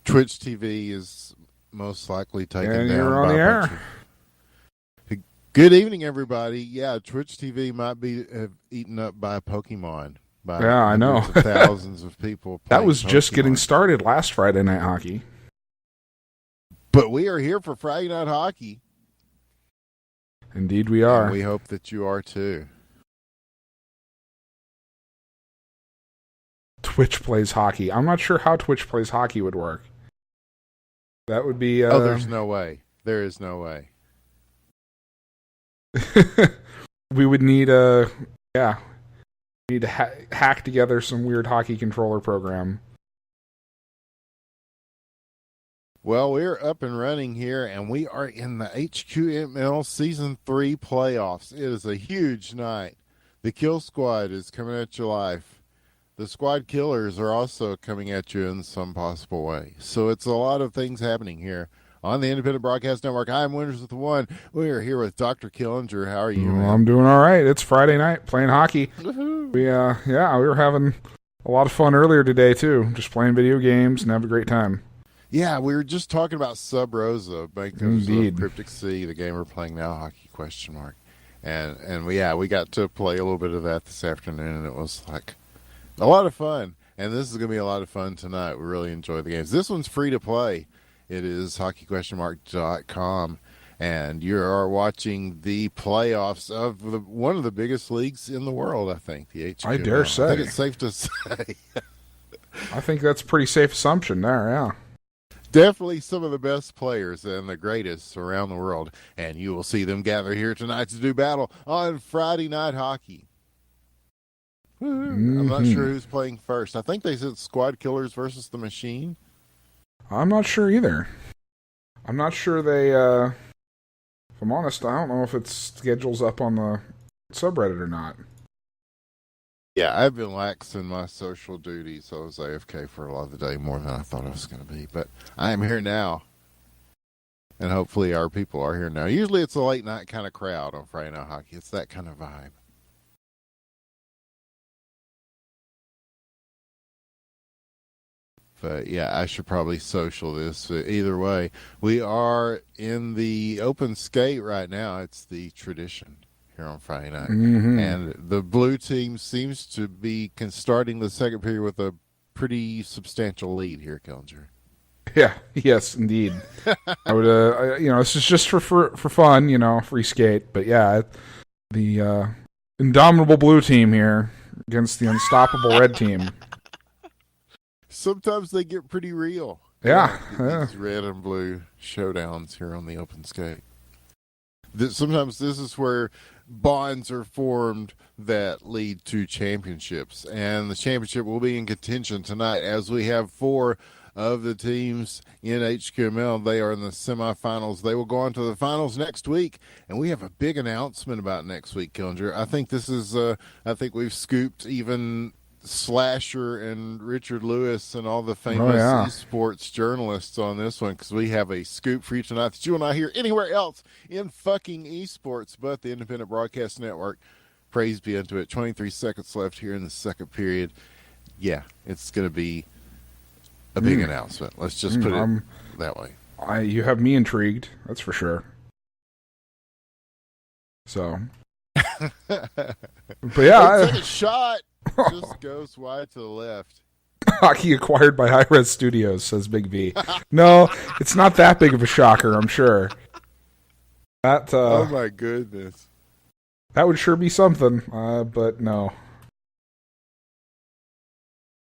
Twitch TV is most likely taken And you're down on by the a bunch air. of. Good evening, everybody. Yeah, Twitch TV might be eaten up by Pokemon, by Yeah, I know. hundreds of thousands of people That playing was just getting Pokemon. started last Friday Night Hockey. But we are here for Friday Night Hockey, Indeed, we and are. we hope that you are too. Twitch plays hockey. I'm not sure how Twitch plays hockey would work. That would be. Oh, there's no way. There is no way. We would need yeah, we need to hack together some weird hockey controller program. Well, we're up and running here, and we are in the HQML Season 3 playoffs. It is a huge night. The Kill Squad is coming at you live. The Squad Killers are also coming at you in some possible way. So it's a lot of things happening here on the Independent Broadcast Network. I'm Winners with the One. We are here with Dr. Killinger. How are you, man? I'm doing all right. It's Friday night playing hockey. Woohoo. We were having a lot of fun earlier today too, just playing video games and having a great time. Yeah, we were just talking about Sub Rosa, makers Indeed. of Cryptic Sea, the game we're playing now, hockey question mark. And we got to play a little bit of that this afternoon, and it was like a lot of fun. And this is going to be a lot of fun tonight. We really enjoy the games. This one's free to play. It is hockeyquestionmark.com. And you are watching the playoffs of one of the biggest leagues in the world, I think, the HQML. I dare say. I think it's safe to say. I think that's a pretty safe assumption there, yeah. Definitely some of the best players and the greatest around the world. And you will see them gather here tonight to do battle on Friday Night Hockey. I'm not sure who's playing first. I think they said Squad Killers versus the Machine. I'm not sure either. I'm not sure they, if I'm honest, I don't know if it schedules up on the subreddit or not. Yeah, I've been lax in my social duties, so I was AFK for a lot of the day, more than I thought I was going to be. But I am here now, and hopefully our people are here now. Usually it's a late night kind of crowd on Friday Night Hockey. It's that kind of vibe. But yeah, I should probably social this. Either way, we are in the open skate right now. It's the tradition here on Friday night. And the blue team seems to be starting the second period with a pretty substantial lead here, Killinger. Yeah, yes, indeed. I would, this is just for fun, free skate. But yeah, the indomitable blue team here against the unstoppable red team. Sometimes they get pretty real. Yeah. These red and blue showdowns here on the open skate. Sometimes this is where bonds are formed that lead to championships. And the championship will be in contention tonight as we have 4 of the teams in HQML. They are in the semifinals. They will go on to the finals next week. And we have a big announcement about next week, Killinger. I think this is, I think we've scooped even Slasher and Richard Lewis and all the famous esports journalists on this one, because we have a scoop for you tonight that you will not hear anywhere else in fucking esports but the Independent Broadcast Network. Praise be unto it. 23 seconds left here in the second period. Yeah, it's going to be a big announcement. Let's just put it that way. You have me intrigued, that's for sure. So, but yeah, take a shot. Just goes wide to the left. Hockey acquired by High Res Studios, says Big V. No, it's not that big of a shocker, I'm sure. That oh my goodness. That would sure be something, but no.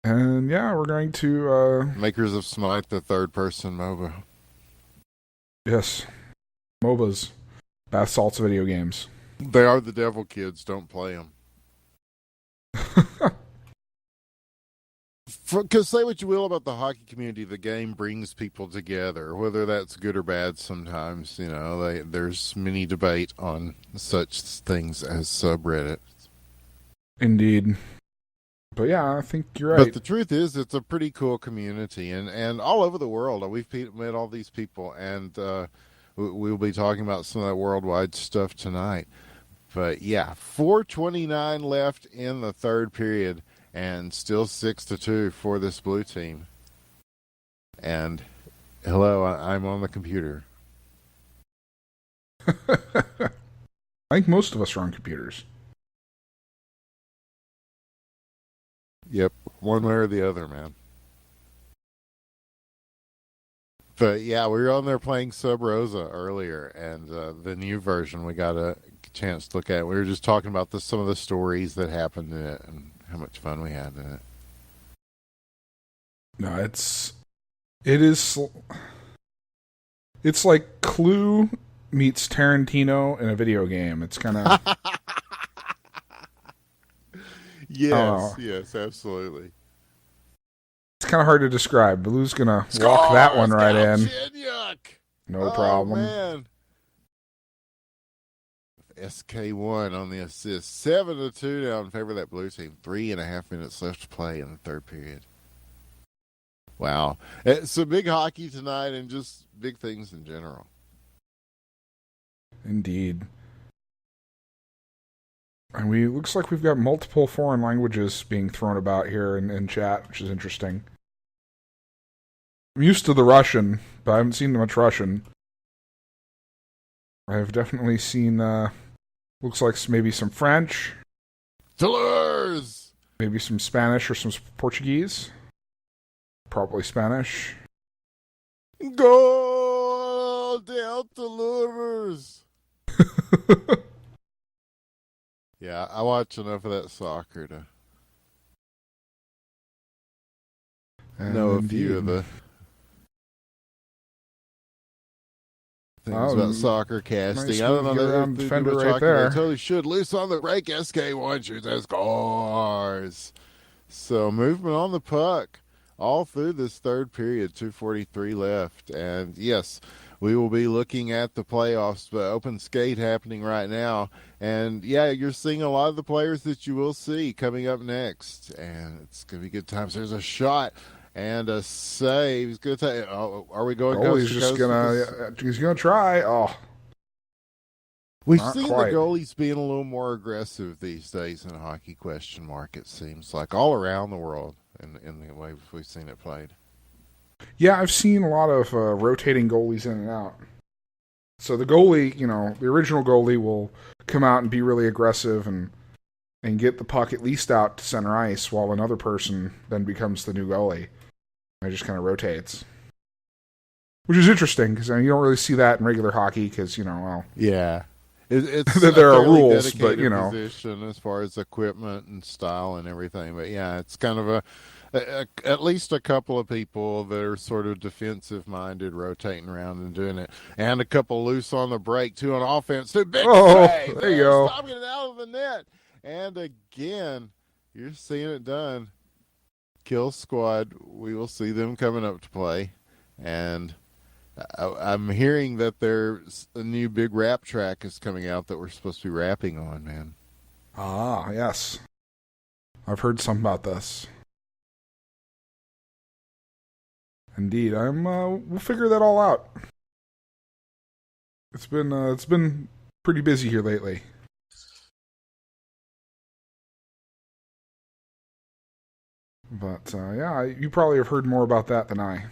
And yeah, we're going to makers of Smite, the third-person MOBA. Yes, MOBAs, bath salts video games. They are the devil kids. Don't play them. Because say what you will about the hockey community, the game brings people together, whether that's good or bad. Sometimes, there's many debate on such things as subreddit. Indeed. But yeah, I think you're right. But the truth is, it's a pretty cool community, and all over the world. We've met all these people, and we'll be talking about some of that worldwide stuff tonight. But yeah, 4:29 left in the third period, and still 6-2 for this blue team. And hello, I'm on the computer. I think most of us are on computers. Yep, one way or the other, man. But yeah, we were on there playing Sub Rosa earlier, and the new version we got a chance to look at. We were just talking about some of the stories that happened in it and how much fun we had in it. No, it's like Clue meets Tarantino in a video game. It's kind of yes, absolutely. It's kind of hard to describe. Blue's gonna walk that one right in. Yuck. No problem. Man. SK1 on the assist. 7-2 now in favor of that blue team. 3.5 minutes left to play in the third period. Wow. It's some big hockey tonight and just big things in general. Indeed. And looks like we've got multiple foreign languages being thrown about here in chat, which is interesting. I'm used to the Russian, but I haven't seen much Russian. I've definitely seen, looks like maybe some French. Toulouse! Maybe some Spanish or some Portuguese. Probably Spanish. Goal del Toulouse! Yeah, I watch enough of that soccer to know a few of the things about soccer casting. Nice I don't know around that defender right right there. They totally should. Loose on the break. SK1 shoots and scores. So movement on the puck all through this third period. 2:43 left, and yes, we will be looking at the playoffs, but open skate happening right now. And yeah, you're seeing a lot of the players that you will see coming up next, and it's going to be good times. There's a shot and a save. He's going to take. Oh, are we going? Oh, he's gonna try. Oh, we've not seen quite. the goalies being a little more aggressive these days in hockey. Question mark. It seems like all around the world in the way we've seen it played. Yeah, I've seen a lot of rotating goalies in and out. So the goalie, the original goalie will come out and be really aggressive and get the puck at least out to center ice, while another person then becomes the new goalie. It just kind of rotates. Which is interesting, because you don't really see that in regular hockey, because, Yeah. It's there are rules, but position as far as equipment and style and everything. But yeah, it's kind of at least a couple of people that are sort of defensive minded, rotating around and doing it, and a couple loose on the break, two on offense, two big save. There you go. Stopping it out of the net, and again, you're seeing it done. Kill squad. We will see them coming up to play, and I'm hearing that there's a new big rap track is coming out that we're supposed to be rapping on, man. Ah, yes. I've heard something about this. Indeed, we'll figure that all out. It's been pretty busy here lately. But yeah, you probably have heard more about that than I.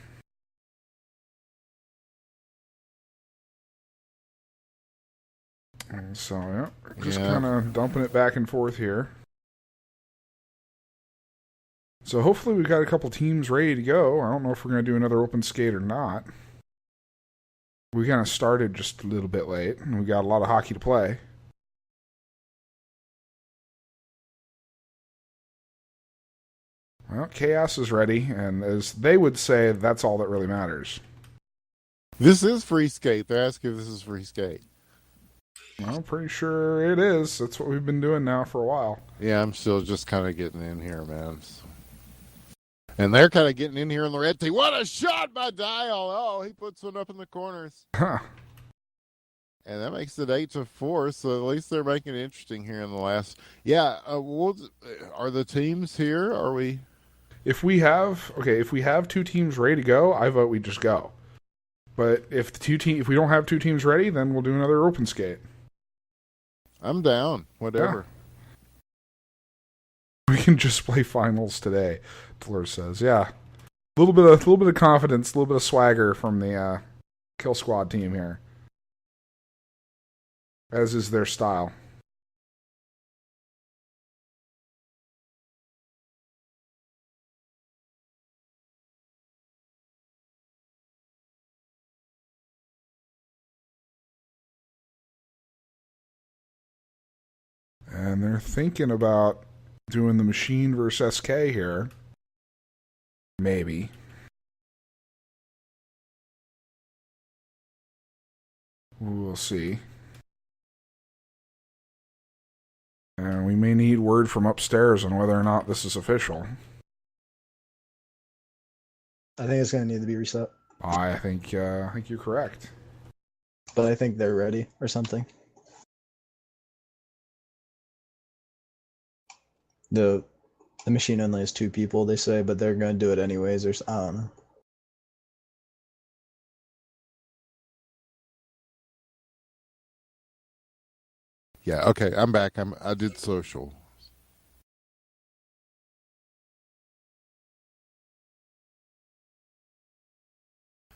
And so yeah, just kind of dumping it back and forth here. So hopefully we've got a couple teams ready to go. I don't know if we're going to do another open skate or not. We kind of started just a little bit late, and we got a lot of hockey to play. Well, Chaos is ready, and as they would say, that's all that really matters. This is free skate. They're asking if this is free skate. I'm pretty sure it is. That's what we've been doing now for a while. Yeah, I'm still just kind of getting in here, man. And they're kind of getting in here in the red team. What a shot by Dial. Oh, he puts one up in the corners. Huh. And that makes it 8-4, so at least they're making it interesting here in the last. Yeah, are the teams here? Are we? If we have two teams ready to go, I vote we just go. But if we don't have two teams ready, then we'll do another open skate. I'm down. Whatever. Yeah. We can just play finals today, Fleur says. Yeah. little bit of confidence, a little bit of swagger from the Kill Squad team here, as is their style. And they're thinking about doing the Machine versus SK here. Maybe. We'll see. And we may need word from upstairs on whether or not this is official. I think it's going to need to be reset. I think you're correct. But I think they're ready or something. The machine only has 2 people, they say, but they're going to do it anyways. I don't know. Yeah, okay, I'm back. I did social.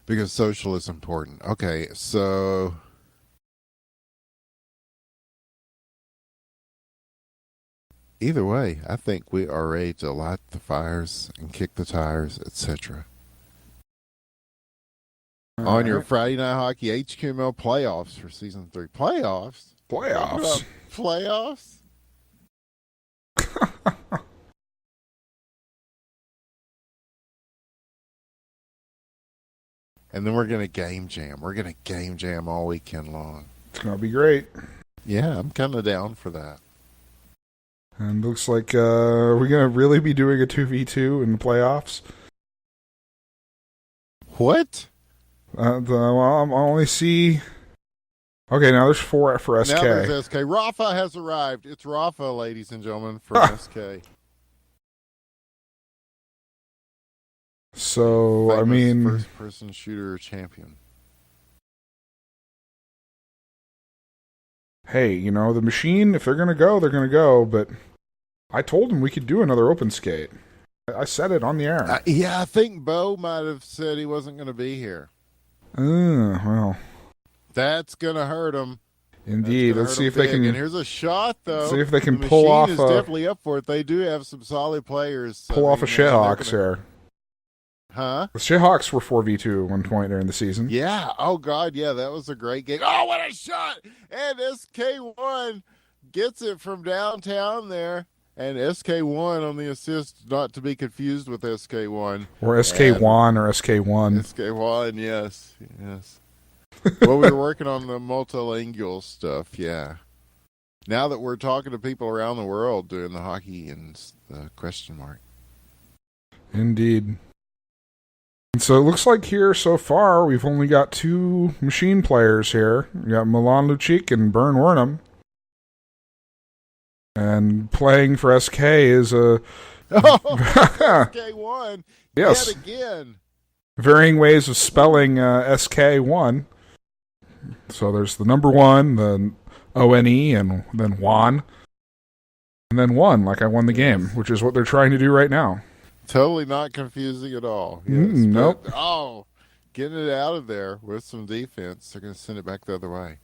Because social is important. Okay, so either way, I think we are ready to light the fires and kick the tires, etc. On your Friday Night Hockey HQML playoffs for Season 3. Playoffs? Playoffs? Playoffs? And then we're going to game jam. We're going to game jam all weekend long. It's going to be great. Yeah, I'm kind of down for that. And looks like we're going to really be doing a 2v2 in the playoffs. What? I only see... Okay, now there's 4 for SK. Now there's SK. Rafa has arrived. It's Rafa, ladies and gentlemen, from SK. So, Famous I mean... first-person shooter champion. Hey, you know, the Machine, if they're going to go, they're going to go, but I told them we could do another open skate. I said it on the air. Yeah, I think Bo might have said he wasn't going to be here. Well... That's going to hurt him. Indeed. Let's see if they can... And here's a shot, though. See if they can pull off... The Machine is definitely up for it. They do have some solid players. Pull off a Shithawks here. Huh? The Shithawks were 4v2 at one point during the season. Yeah. Oh, God, yeah. That was a great game. Oh, what a shot! And SK1 gets it from downtown there. And SK1 on the assist, not to be confused with SK1. Or SK1 or SK1. SK1, yes. Yes. Well, we were working on the multilingual stuff, yeah. Now that we're talking to people around the world doing the hockey and the question mark. Indeed. And so it looks like here so far we've only got 2 Machine players here. We got Milan Lucic and Bern Wernham. And playing for SK is a... SK1. Yes. Yet again. Varying ways of spelling SK1. So there's the number 1, the O-N-E, and then Juan. And then 1, like I won the game, which is what they're trying to do right now. Totally not confusing at all. Yes, nope. Oh, getting it out of there with some defense. They're going to send it back the other way.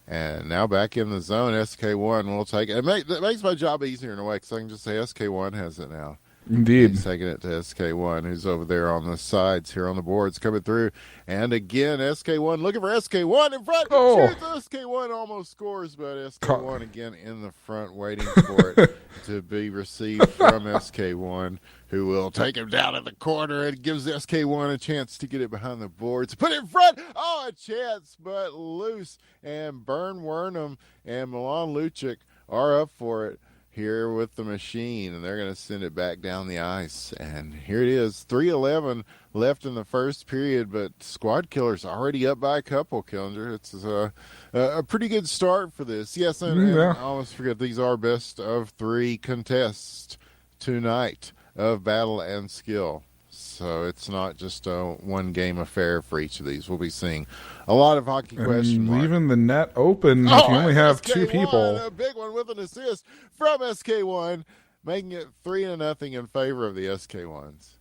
And now back in the zone, SK1 will take it. That makes my job easier in a way because I can just say SK1 has it now. Indeed. He's taking it to SK1, who's over there on the sides here on the boards, coming through. And again, SK1 looking for SK1 in front. Oh. Shoots. SK1 almost scores, but SK1 again in the front waiting for it to be received from SK1, who will take him down in the corner and gives SK1 a chance to get it behind the boards. Put it in front. Oh, a chance, but loose. And Bern Wernham and Milan Lucic are up for it here with the Machine, and they're going to send it back down the ice. And here it is, 3:11 left in the first period, but Squad Killer's already up by a couple, Killinger. It's a pretty good start for this. Yes, and I almost forget, these are best of 3 contests tonight of battle and skill. So it's not just a one-game affair for each of these. We'll be seeing a lot of hockey questions. Leaving the net open if you only have SK1, 2 people. A big one with an assist from SK1, making it 3-0 in favor of the SK1s.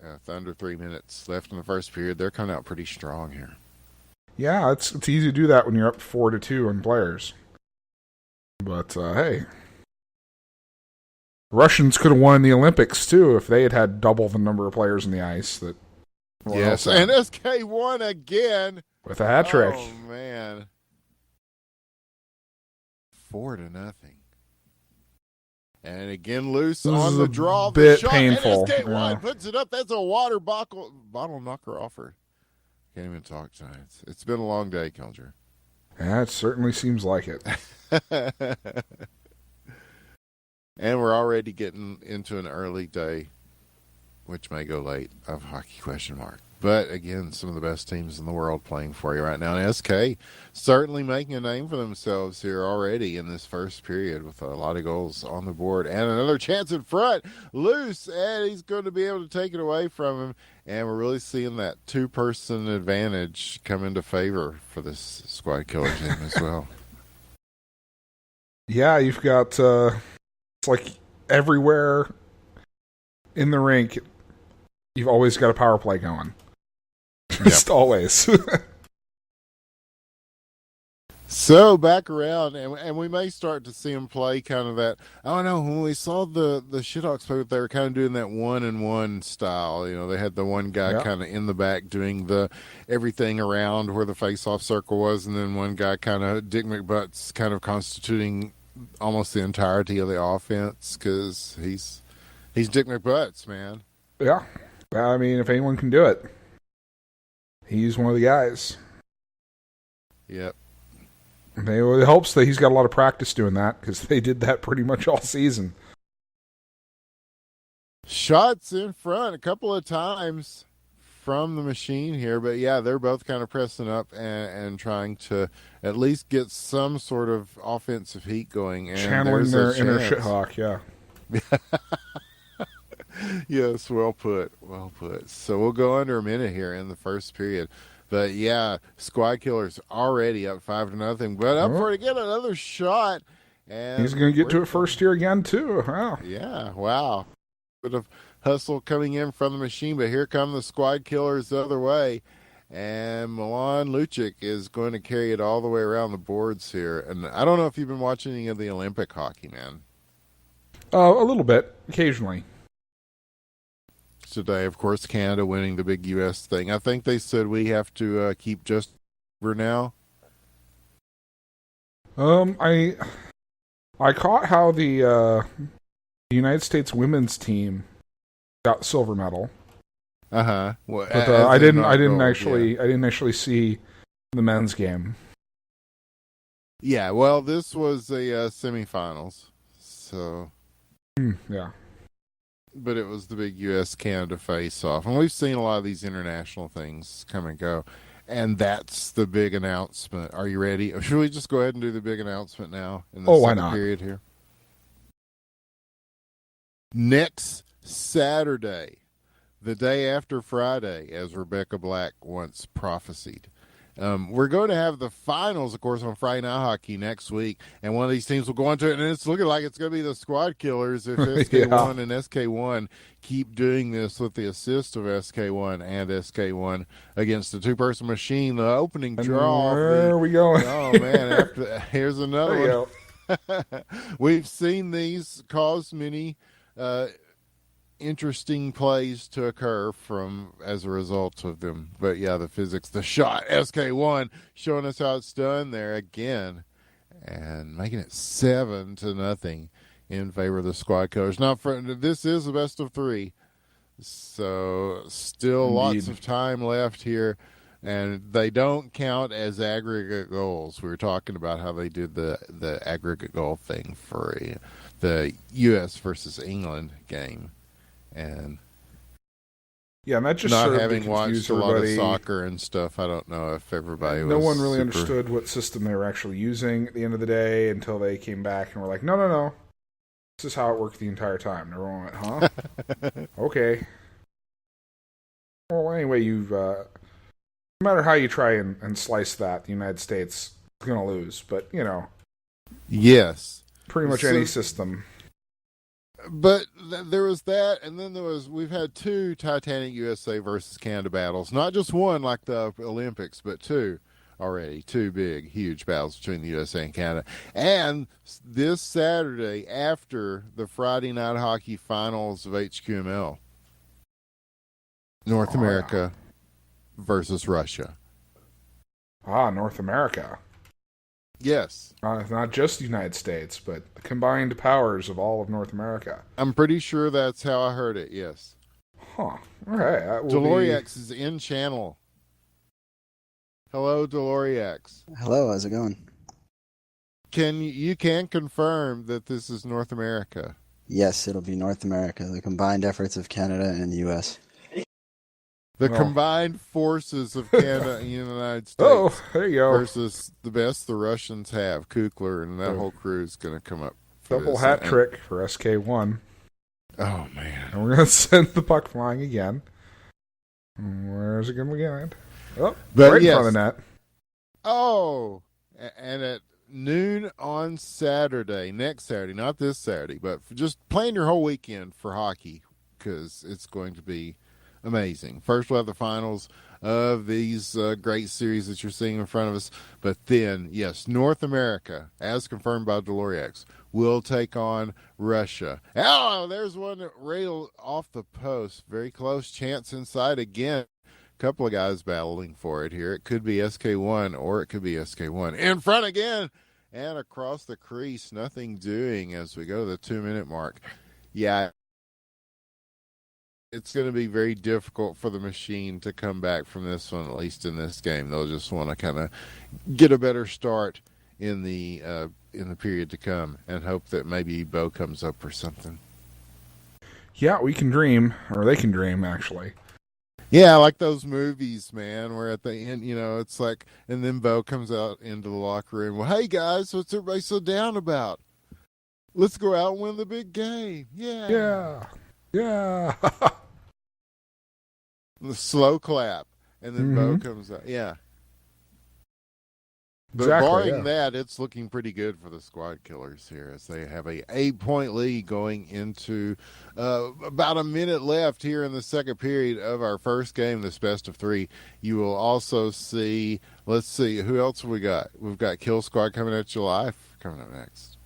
With under 3 minutes left in the first period, they're coming out pretty strong here. Yeah, it's easy to do that when you're up 4-2 on players. But hey, Russians could have won the Olympics too if they had had double the number of players in the ice. That yes, and SK won again with a hat trick. Oh man, 4-0. And again, loose this on is the a draw. bit the shot, painful. And SK1 yeah. puts it up. That's a bottle knocker offer. Can't even talk tonight. It's been a long day, Kilger. Yeah, it certainly seems like it. And we're already getting into an early day, which may go late, of hockey ? But again, some of the best teams in the world playing for you right now. And SK certainly making a name for themselves here already in this first period with a lot of goals on the board. And another chance in front. Loose, and he's going to be able to take it away from him. And we're really seeing that two-person advantage come into favor for this squad killer team as well. Yeah, you've got, it's like everywhere in the rink, you've always got a power play going. Just always. So back around, and we may start to see them play kind of that. I don't know, when we saw the Shithawks play, they were kind of doing that 1-and-1 style. You know, they had the one guy kind of in the back doing the everything around where the face-off circle was, and then one guy kind of, Dick McButt's kind of constituting almost the entirety of the offense because he's Dick McButts, man. Yeah. I mean, if anyone can do it, he's one of the guys. Yep. It helps that he's got a lot of practice doing that because they did that pretty much all season. Shots in front a couple of times from the machine here, but yeah, they're both kind of pressing up and trying to at least get some sort of offensive heat going. And channeling their inner shithawk, yeah. Yes, well put. So we'll go under a minute here in the first period. But yeah, Squad Killers already up 5-0, but up for to get another shot. And he's going to get to it first here again too. Wow. Yeah, wow. Bit of hustle coming in from the machine, but here come the Squad Killers the other way. And Milan Lucic is going to carry it all the way around the boards here. And I don't know if you've been watching any of the Olympic hockey, man. A little bit, occasionally. Today, of course, Canada winning the big U.S. thing. I think they said we have to keep just over now. I caught how the United States women's team got silver medal. Well, but I didn't actually see the men's game. Yeah, well, this was a semifinals, so yeah. But it was the big U.S.-Canada face-off. And we've seen a lot of these international things come and go. And that's the big announcement. Are you ready? Or should we just go ahead and do the big announcement now in the second period here? Next Saturday, the day after Friday, as Rebecca Black once prophesied, we're going to have the finals, of course, on Friday Night Hockey next week, and one of these teams will go into it, and it's looking like it's going to be the Squad Killers if SK1 and SK1 keep doing this with the assist of SK1 and SK1 against the two-person machine. The opening draw. Where are we going? Oh, man. Here's another one. We've seen these cause many interesting plays to occur as a result of them. But yeah, the physics, the shot, SK1 showing us how it's done there again and making it 7-0 in favor of the Squad Killers. Now, this is the best of three, so still lots of time left here, and they don't count as aggregate goals. We were talking about how they did the aggregate goal thing for the U.S. versus England game. And that just not served having to watched a lot of soccer and stuff, I don't know if everybody was. No one really understood what system they were actually using at the end of the day until they came back and were like, no. This is how it worked the entire time. And everyone went, huh? Okay. Well, anyway, no matter how you try and slice that, the United States is going to lose. But, Yes. Pretty much any system. But there was that, and then we've had two Titanic USA versus Canada battles. Not just one like the Olympics, but two already. Two big, huge battles between the USA and Canada. And this Saturday, after the Friday night hockey finals of HQML, North America versus Russia. North America. Yes. Not just the United States, but the combined powers of all of North America. I'm pretty sure that's how I heard it, yes. Huh. All right. Deloriax is in channel. Hello, Deloriax. Hello, how's it going? You can confirm that this is North America? Yes, it'll be North America, the combined efforts of Canada and the U.S. The combined forces of Canada and the United States. Oh, there you go. Versus the best the Russians have. Kukler and that whole crew is going to come up. Double hat trick for SK1. Oh, man. And we're going to send the puck flying again. Where's it going to get? Oh, right in front of the net. Oh, and at noon on Saturday, next Saturday, not this Saturday, but just plan your whole weekend for hockey because it's going to be amazing. First, we'll have the finals of these great series that you're seeing in front of us. But then, yes, North America, as confirmed by Deloriax, will take on Russia. Oh, there's one that railed off the post. Very close chance inside again. A couple of guys battling for it here. It could be SK1 or it could be SK1. In front again and across the crease. Nothing doing as we go to the 2-minute mark. Yeah. It's going to be very difficult for the machine to come back from this one, at least in this game. They'll just want to kind of get a better start in the period to come and hope that maybe Bo comes up or something. Yeah, we can dream, or they can dream, actually. Yeah, like those movies, man, where at the end, it's like, and then Bo comes out into the locker room. Well, hey, guys, what's everybody so down about? Let's go out and win the big game. Yeah. Yeah. Yeah. The slow clap, and then Bo comes out. Yeah. But exactly, barring that, it's looking pretty good for the Squad Killers here as they have a 8-point lead going into about a minute left here in the second period of our first game, this best of 3. You will also see, let's see, who else have we got? We've got Kill Squad coming at July coming up next.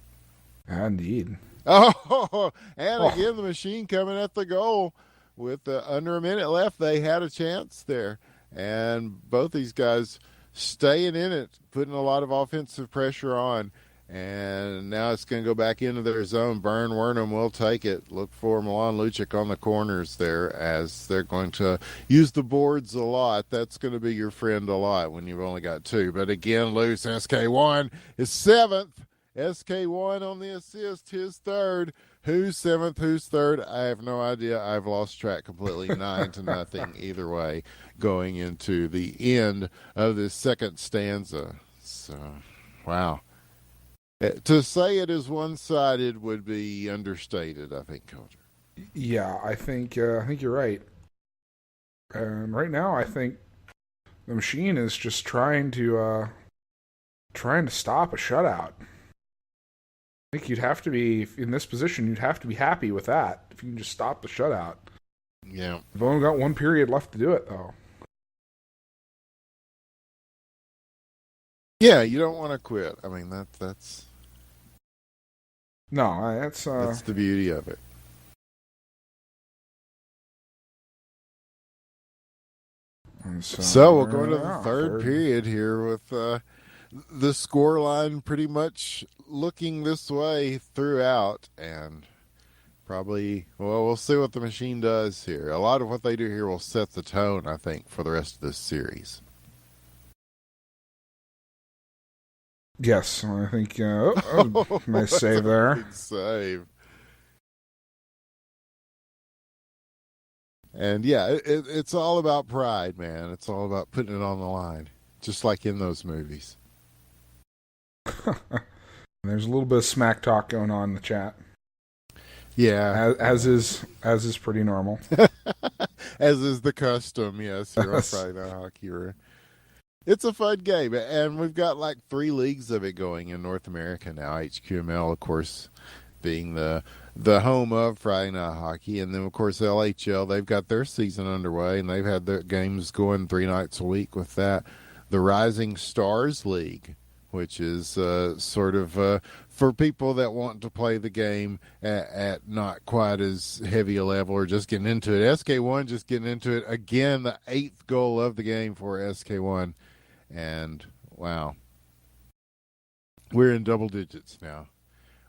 Indeed. Oh, and again, the machine coming at the goal with under a minute left. They had a chance there, and both these guys staying in it, putting a lot of offensive pressure on, and now it's going to go back into their zone. Bern Wernham will take it. Look for Milan Lucic on the corners there as they're going to use the boards a lot. That's going to be your friend a lot when you've only got 2. But again, loose. SK1 is 7th. SK1 on the assist, his 3rd. Who's 7th, who's 3rd? I have no idea. I've lost track completely. 9-0 either way going into the end of this second stanza. So, wow. To say it is one-sided would be understated, I think, Coach. Yeah, I think you're right. And right now, I think the machine is just trying to stop a shutout. I think you'd have to be, in this position, you'd have to be happy with that if you can just stop the shutout. Yeah. We've only got 1 period left to do it, though. Yeah, you don't want to quit. I mean, that's... No, that's the beauty of it. So we'll go into the third period here with the score line pretty much looking this way throughout, and probably, well, we'll see what the machine does here. A lot of what they do here will set the tone, I think, for the rest of this series. Yes, I think nice save there. Big save. And yeah, it's all about pride, man. It's all about putting it on the line, just like in those movies. There's a little bit of smack talk going on in the chat. Yeah, as is pretty normal. As is the custom, yes. You're on Friday Night Hockey. It's a fun game, and we've got like 3 leagues of it going in North America now. HQML, of course, being the the home of Friday Night Hockey. And then, of course, LHL, they've got their season underway, and they've had their games going 3 nights a week with that. The Rising Stars League, which is sort of for people that want to play the game at not quite as heavy a level or just getting into it. SK1 just getting into it. Again, the 8th goal of the game for SK1. And, wow. We're in double digits now.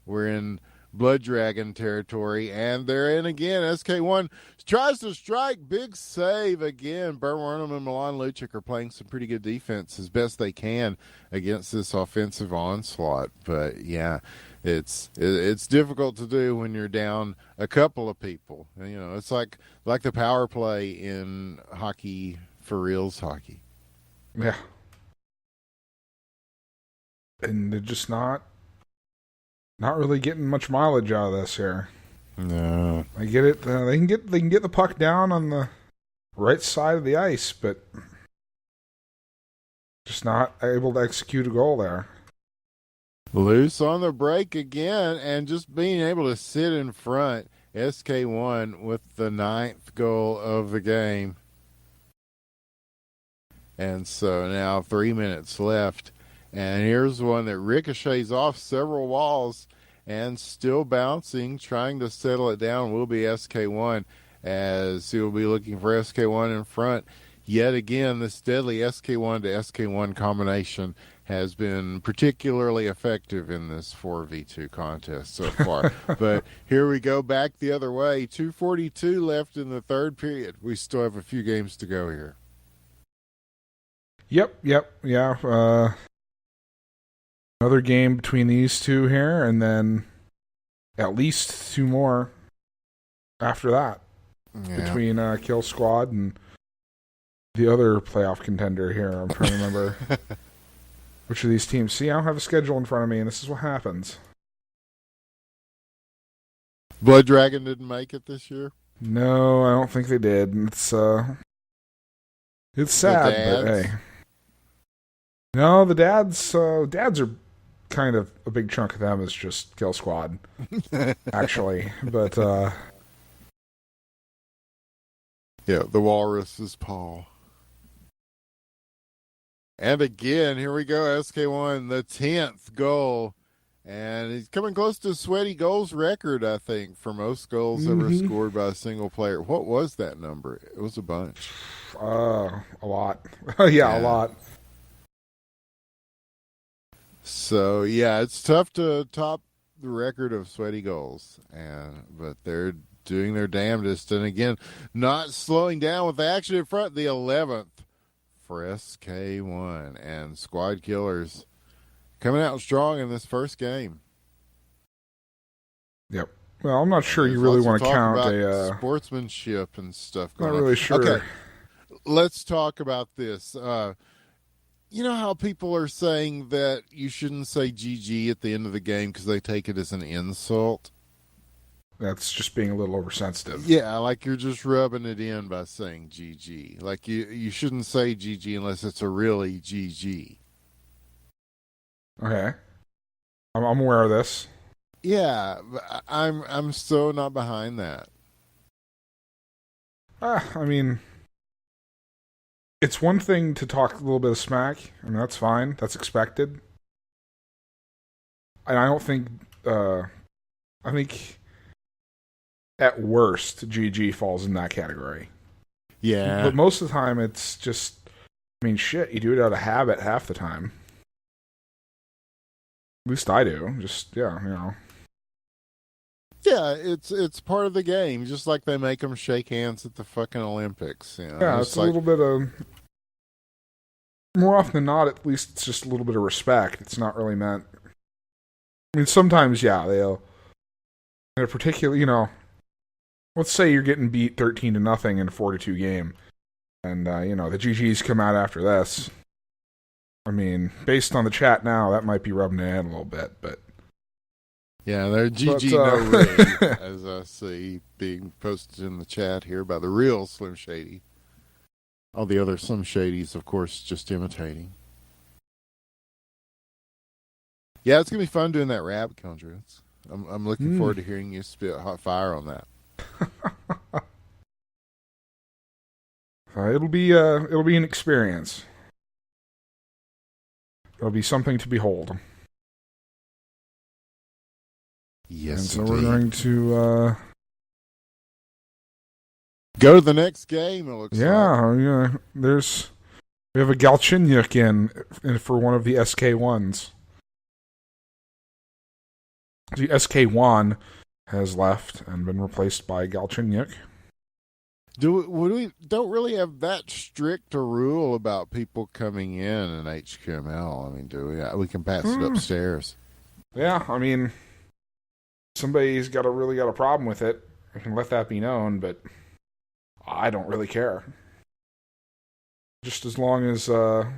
We're in Blood Dragon territory, and they're in again. SK1 tries to strike. Big save again. Burnham and Milan Lucic are playing some pretty good defense as best they can against this offensive onslaught. But, yeah, it's difficult to do when you're down a couple of people. You know, it's like the power play in hockey, for reals hockey. Yeah. And they're just not really getting much mileage out of this here. No. I get it. They can get the puck down on the right side of the ice, but just not able to execute a goal there. Loose on the break again, and just being able to sit in front. SK1 with the 9th goal of the game. And so now 3 minutes left. And here's one that ricochets off several walls and still bouncing, trying to settle it down will be SK1, as he will be looking for SK1 in front. Yet again, this deadly SK1 to SK1 combination has been particularly effective in this 4v2 contest so far. But here we go back the other way. 2:42 left in the third period. We still have a few games to go here. Yep, yeah. Another game between these two here, and then at least 2 more after that. Yeah. Between Kill Squad and the other playoff contender here. I'm trying to remember which of these teams. See, I don't have a schedule in front of me, and this is what happens. Blood Dragon didn't make it this year? No, I don't think they did. It's sad, but hey. No, the dads are kind of a big chunk of them is just Kill Squad, actually. But yeah, the Walrus is Paul. And again, here we go, SK1, the 10th goal. And he's coming close to Sweaty Goals record, I think, for most goals ever scored by a single player. What was that number? It was a bunch. A lot. Yeah, a lot. So, yeah, it's tough to top the record of Sweaty Goals. But they're doing their damnedest. And again, not slowing down with the action in front. The 11th for SK1. And Squad Killers coming out strong in this first game. Yep. Well, I'm not sure you really want to count a sportsmanship and stuff going on. Not really sure. Okay, let's talk about this. You know how people are saying that you shouldn't say GG at the end of the game because they take it as an insult? That's just being a little oversensitive. Yeah, like you're just rubbing it in by saying GG. Like you shouldn't say GG unless it's a really GG. Okay. I'm aware of this. Yeah, I'm so not behind that. I mean, it's one thing to talk a little bit of smack, and that's fine. That's expected. And I don't think, I think at worst, GG falls in that category. Yeah. But most of the time, it's just, I mean, shit, you do it out of habit half the time. At least I do. Just, yeah, you know. Yeah, it's part of the game, just like they make them shake hands at the fucking Olympics. You know? Yeah, it's like, a little bit of, more often than not, at least it's just a little bit of respect. It's not really meant, I mean, sometimes, yeah, they'll, in a particular, you know, let's say you're getting beat 13-0 in a 4-2 game, and, you know, the GGs come out after this. I mean, based on the chat now, that might be rubbing it in a little bit, but... Yeah, they're GG no rig, as I see being posted in the chat here by the real Slim Shady. All the other Slim Shadies, of course, just imitating. Yeah, it's going to be fun doing that rap conjure. I'm looking forward to hearing you spit hot fire on that. It'll be an experience. It'll be something to behold. Yes, and so indeed. we're going to go to the next game. It looks like. Yeah. We have a Galchenyuk in for one of the SK1s. The SK1 has left and been replaced by Galchenyuk. We don't really have that strict a rule about people coming in HQML. I mean, do we? We can pass it upstairs. Yeah, I mean, somebody's really got a problem with it. I can let that be known, but I don't really care. Just as long as you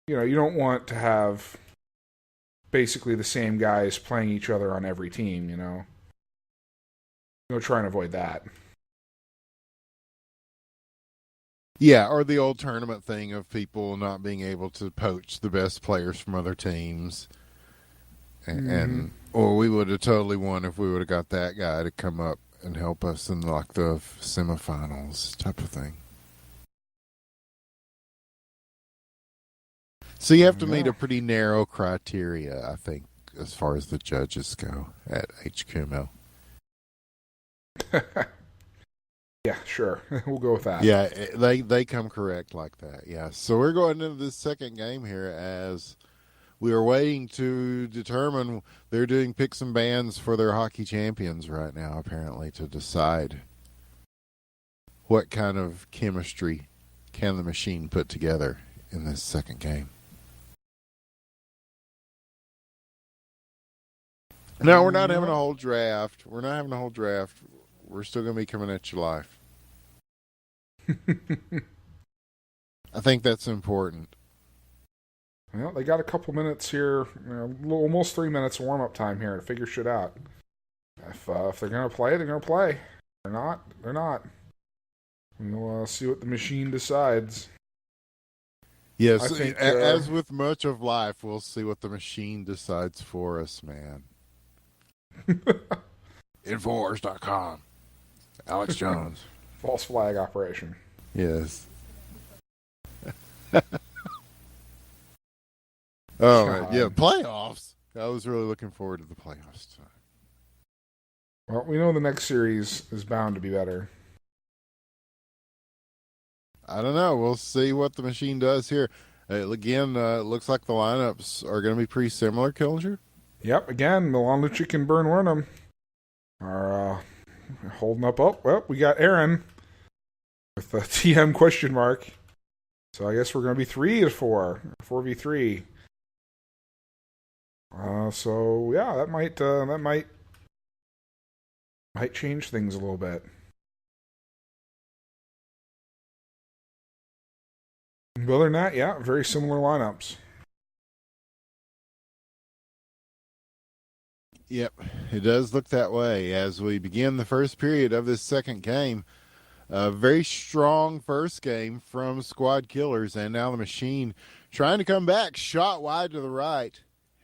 don't want to have basically the same guys playing each other on every team. Try and avoid that. Yeah, or the old tournament thing of people not being able to poach the best players from other teams. Or we would have totally won if we would have got that guy to come up and help us in like the semifinals type of thing. So you have to meet a pretty narrow criteria, I think, as far as the judges go at HQML. Yeah, sure. We'll go with that. Yeah, they come correct like that. Yeah. So we're going into this second game here as we are waiting to determine. They're doing picks and bans for their hockey champions right now, apparently, to decide what kind of chemistry can the machine put together in this second game. No, we're not having a whole draft. We're still going to be coming at you live. I think that's important. Well, they got a couple minutes here, almost 3 minutes of warm-up time here to figure shit out. If they're going to play, they're going to play. If they're not, they're not. We'll see what the machine decides. Yes, as with much of life, we'll see what the machine decides for us, man. Infowars.com. Alex Jones. False flag operation. Yes. Oh, yeah, playoffs. I was really looking forward to the playoffs tonight. Well, we know the next series is bound to be better. I don't know. We'll see what the machine does here. Again, it looks like the lineups are going to be pretty similar, Killinger. Yep, again, Milan Lucic and Bern Wernham are holding up. Oh, well, we got Aaron with the TM question mark. So I guess we're going to be 3-4, 4v3. So yeah, that might change things a little bit. But other than that, yeah, very similar lineups. Yep, it does look that way as we begin the first period of this second game. A very strong first game from Squad Killers, and now the machine trying to come back, shot wide to the right.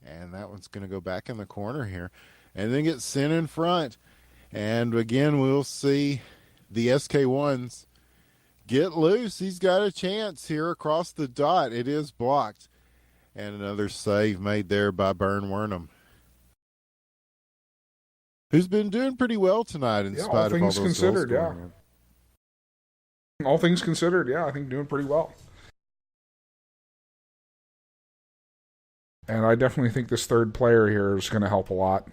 And that one's going to go back in the corner here and then get sent in front. And again, we'll see the SK1s get loose. He's got a chance here across the dot. It is blocked. And another save made there by Bern Wernham, who's been doing pretty well tonight in spite of all those considered, goals going in. All things considered, yeah, I think doing pretty well. And I definitely think this third player here is going to help a lot.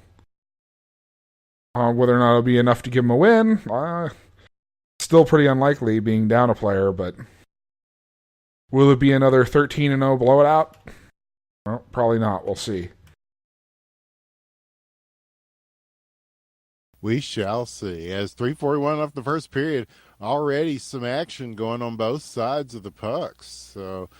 Whether or not it'll be enough to give him a win, still pretty unlikely being down a player, but will it be another 13-0 blowout? Well, probably not. We'll see. We shall see. As 3:41 left the first period, already some action going on both sides of the pucks. So,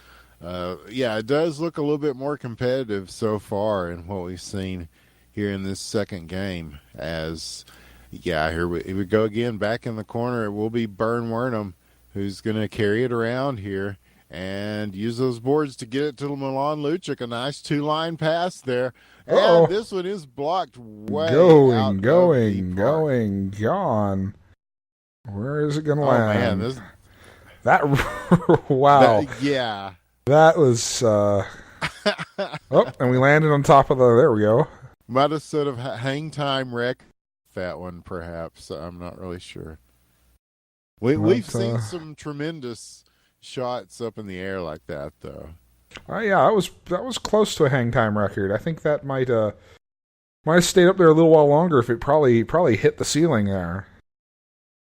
yeah, it does look a little bit more competitive so far in what we've seen here in this second game. As, yeah, here we go again back in the corner. It will be Bern Wernham who's going to carry it around here. and use those boards to get it to Milan Lucic. A nice 2-line pass there. Uh-oh. And this one is blocked way Going, out of the park. gone. Where is it going to Oh, land? man. That, wow. Yeah. That was, oh, and we landed on top of there we go. Might have sort of hang time wreck that one, perhaps. I'm not really sure. We've seen some tremendous shots up in the air like that, though. Yeah, that was close to a hang time record. I think that might have stayed up there a little while longer if it probably hit the ceiling there.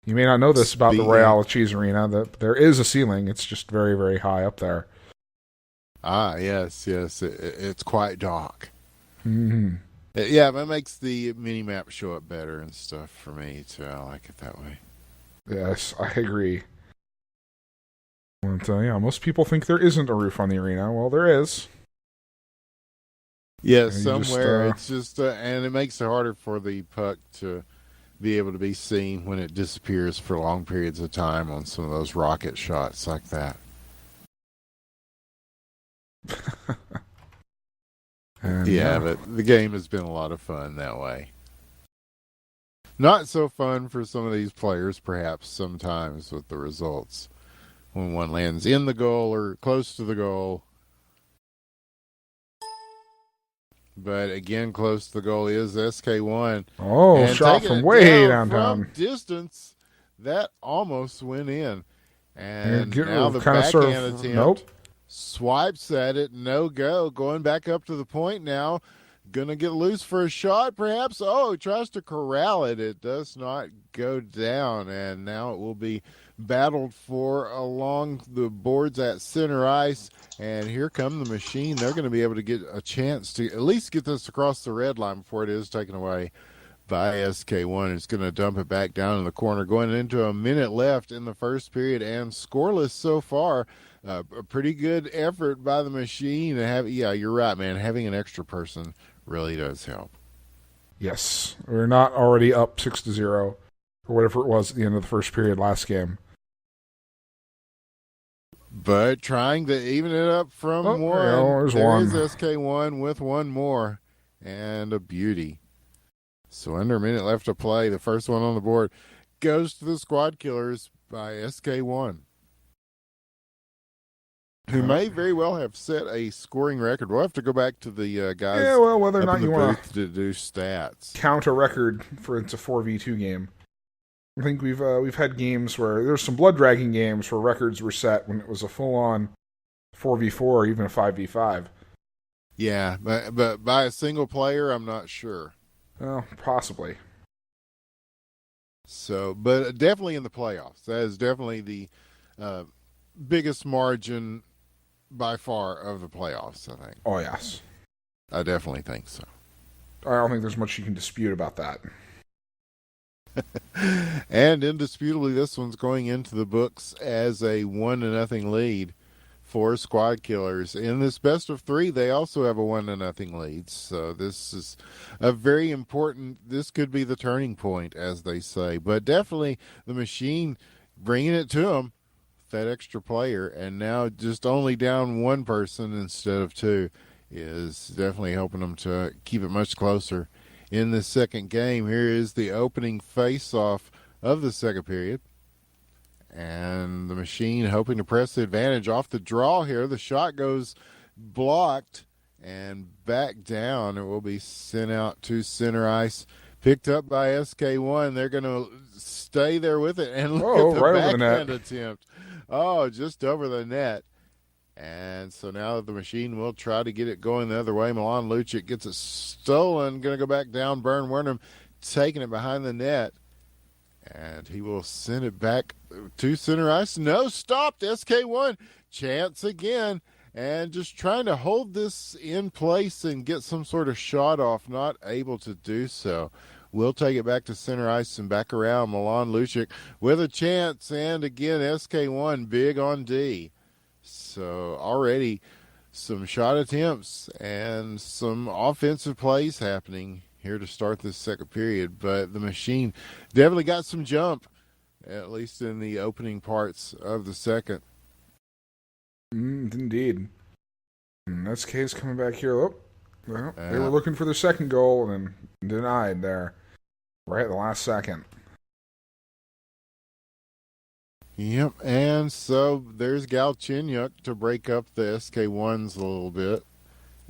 You may not know this about the Royale Cheese Arena, that there is a ceiling. It's just very, very high up there. Ah, yes. It's quite dark. Mm-hmm. Yeah, that makes the mini-map show up better and stuff for me, too. I like it that way. Yes, I agree. But, yeah, most people think there isn't a roof on the arena. Well, there is. Yeah, somewhere. It's just, and it makes it harder for the puck to be able to be seen when it disappears for long periods of time on some of those rocket shots like that. But the game has been a lot of fun that way. Not so fun for some of these players, perhaps, sometimes with the results. When one lands in the goal or close to the goal. But again, close to the goal is SK1. Oh, and shot from way downtown. From distance, that almost went in. And now the kind backhand attempt. Nope. Swipes at it, no go. Going back up to the point now. Going to get loose for a shot, perhaps. Oh, tries to corral it. It does not go down. And now it will be battled for along the boards at center ice. And here come the Machine. They're going to be able to get a chance to at least get this across the red line before it is taken away by SK1. It's going to dump it back down in the corner. Going into a minute left in the first period and scoreless so far. A pretty good effort by the Machine. Yeah, you're right, man. Having an extra person really does help. Yes. We're not already up 6-0 or whatever it was at the end of the first period last game. But trying to even it up from one. There's one. Is SK1 with one more. And a beauty. So under a minute left to play. The first one on the board goes to the Squad Killers by SK1. Who may very well have set a scoring record. We'll have to go back to the guys. Yeah, well, whether or not you want to do stats, count a record for it's a 4v2 game. I think we've had games where there's some blood dragging games where records were set when it was a full on 4v4 or even a 5v5. Yeah, but by a single player, I'm not sure. Well, possibly. So, but definitely in the playoffs. That is definitely the biggest margin by far of the playoffs, I think. Oh, yes. I definitely think so. I don't think there's much you can dispute about that. And indisputably, this one's going into the books as a 1-0 lead for Squad Killers. In this best of 3, they also have a 1-0 lead. So this is a very important, this could be the turning point, as they say. But definitely the Machine bringing it to them. That extra player, and now just only down one person instead of two is definitely helping them to keep it much closer in the second game. Here is the opening face-off of the second period, and the Machine hoping to press the advantage off the draw here. The shot goes blocked and back down. It will be sent out to center ice, picked up by SK1. They're going to stay there with it, and look at the backhand attempt. Oh, just over the net. And so now the Machine will try to get it going the other way. Milan Lucic gets it stolen. Going to go back down. Bern Wernham taking it behind the net. And he will send it back to center ice. No, stopped. SK1. Chance again. And just trying to hold this in place and get some sort of shot off. Not able to do so. We'll take it back to center ice and back around. Milan Lucic with a chance. And again, SK1 big on D. So already some shot attempts and some offensive plays happening here to start this second period. But the Machine definitely got some jump, at least in the opening parts of the second. Indeed. And SK's coming back here. Oh, well, they were Yeah. looking for their second goal and denied there right at the last second. Yep, and so there's Galchenyuk to break up the SK1s a little bit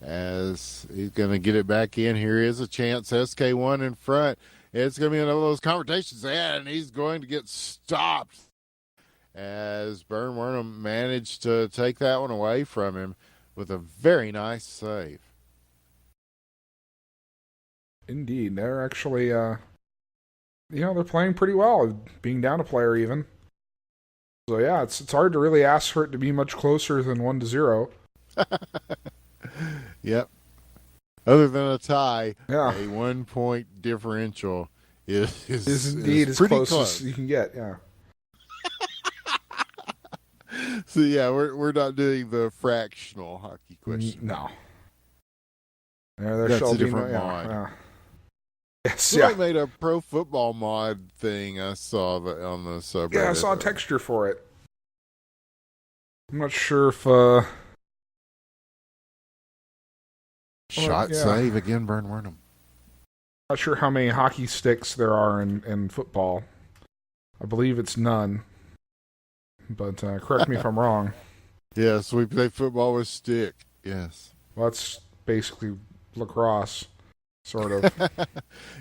as he's going to get it back in. Here is a chance, SK1 in front. It's going to be another of those confrontations, and he's going to get stopped as Bern Wernham managed to take that one away from him with a very nice save. Indeed, they're actually, they're playing pretty well, being down a player even. So yeah, it's hard to really ask for it to be much closer than 1-0. Yep. Other than a tie, Yeah, a 1 point differential is indeed as pretty close as you can get. Yeah. So yeah, we're not doing the fractional hockey question. No. There That's shall a be different no, mod. yeah. Yes, Somebody yeah. made a pro football mod thing. I saw that on the subreddit. Yeah, I saw a texture for it. I'm not sure if Shot yeah. save again, Bern Wernham. not sure how many hockey sticks there are in football. I believe it's none. But correct me if I'm wrong. Yes, we play football with stick. Yes. Well, that's basically lacrosse, sort of.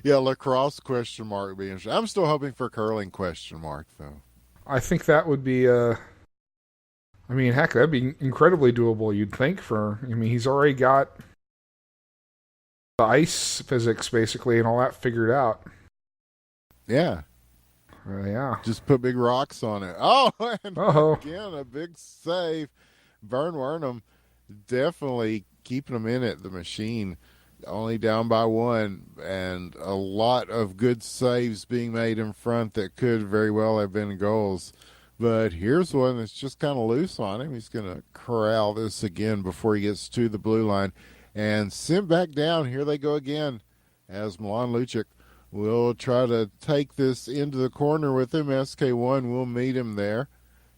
Yeah, lacrosse question mark would be interesting. I'm still hoping for curling question mark though. I think that would be heck, that'd be incredibly doable, you'd think, he's already got the ice physics, basically, and all that figured out. Yeah. Yeah. Just put big rocks on it. Oh, and again, a big save. Bern Wernham definitely keeping them in it, the machine. Only down by one, and a lot of good saves being made in front that could very well have been goals. But here's one that's just kind of loose on him. He's going to corral this again before he gets to the blue line and sent back down. Here they go again as Milan Lucic will try to take this into the corner with him. SK1 will meet him there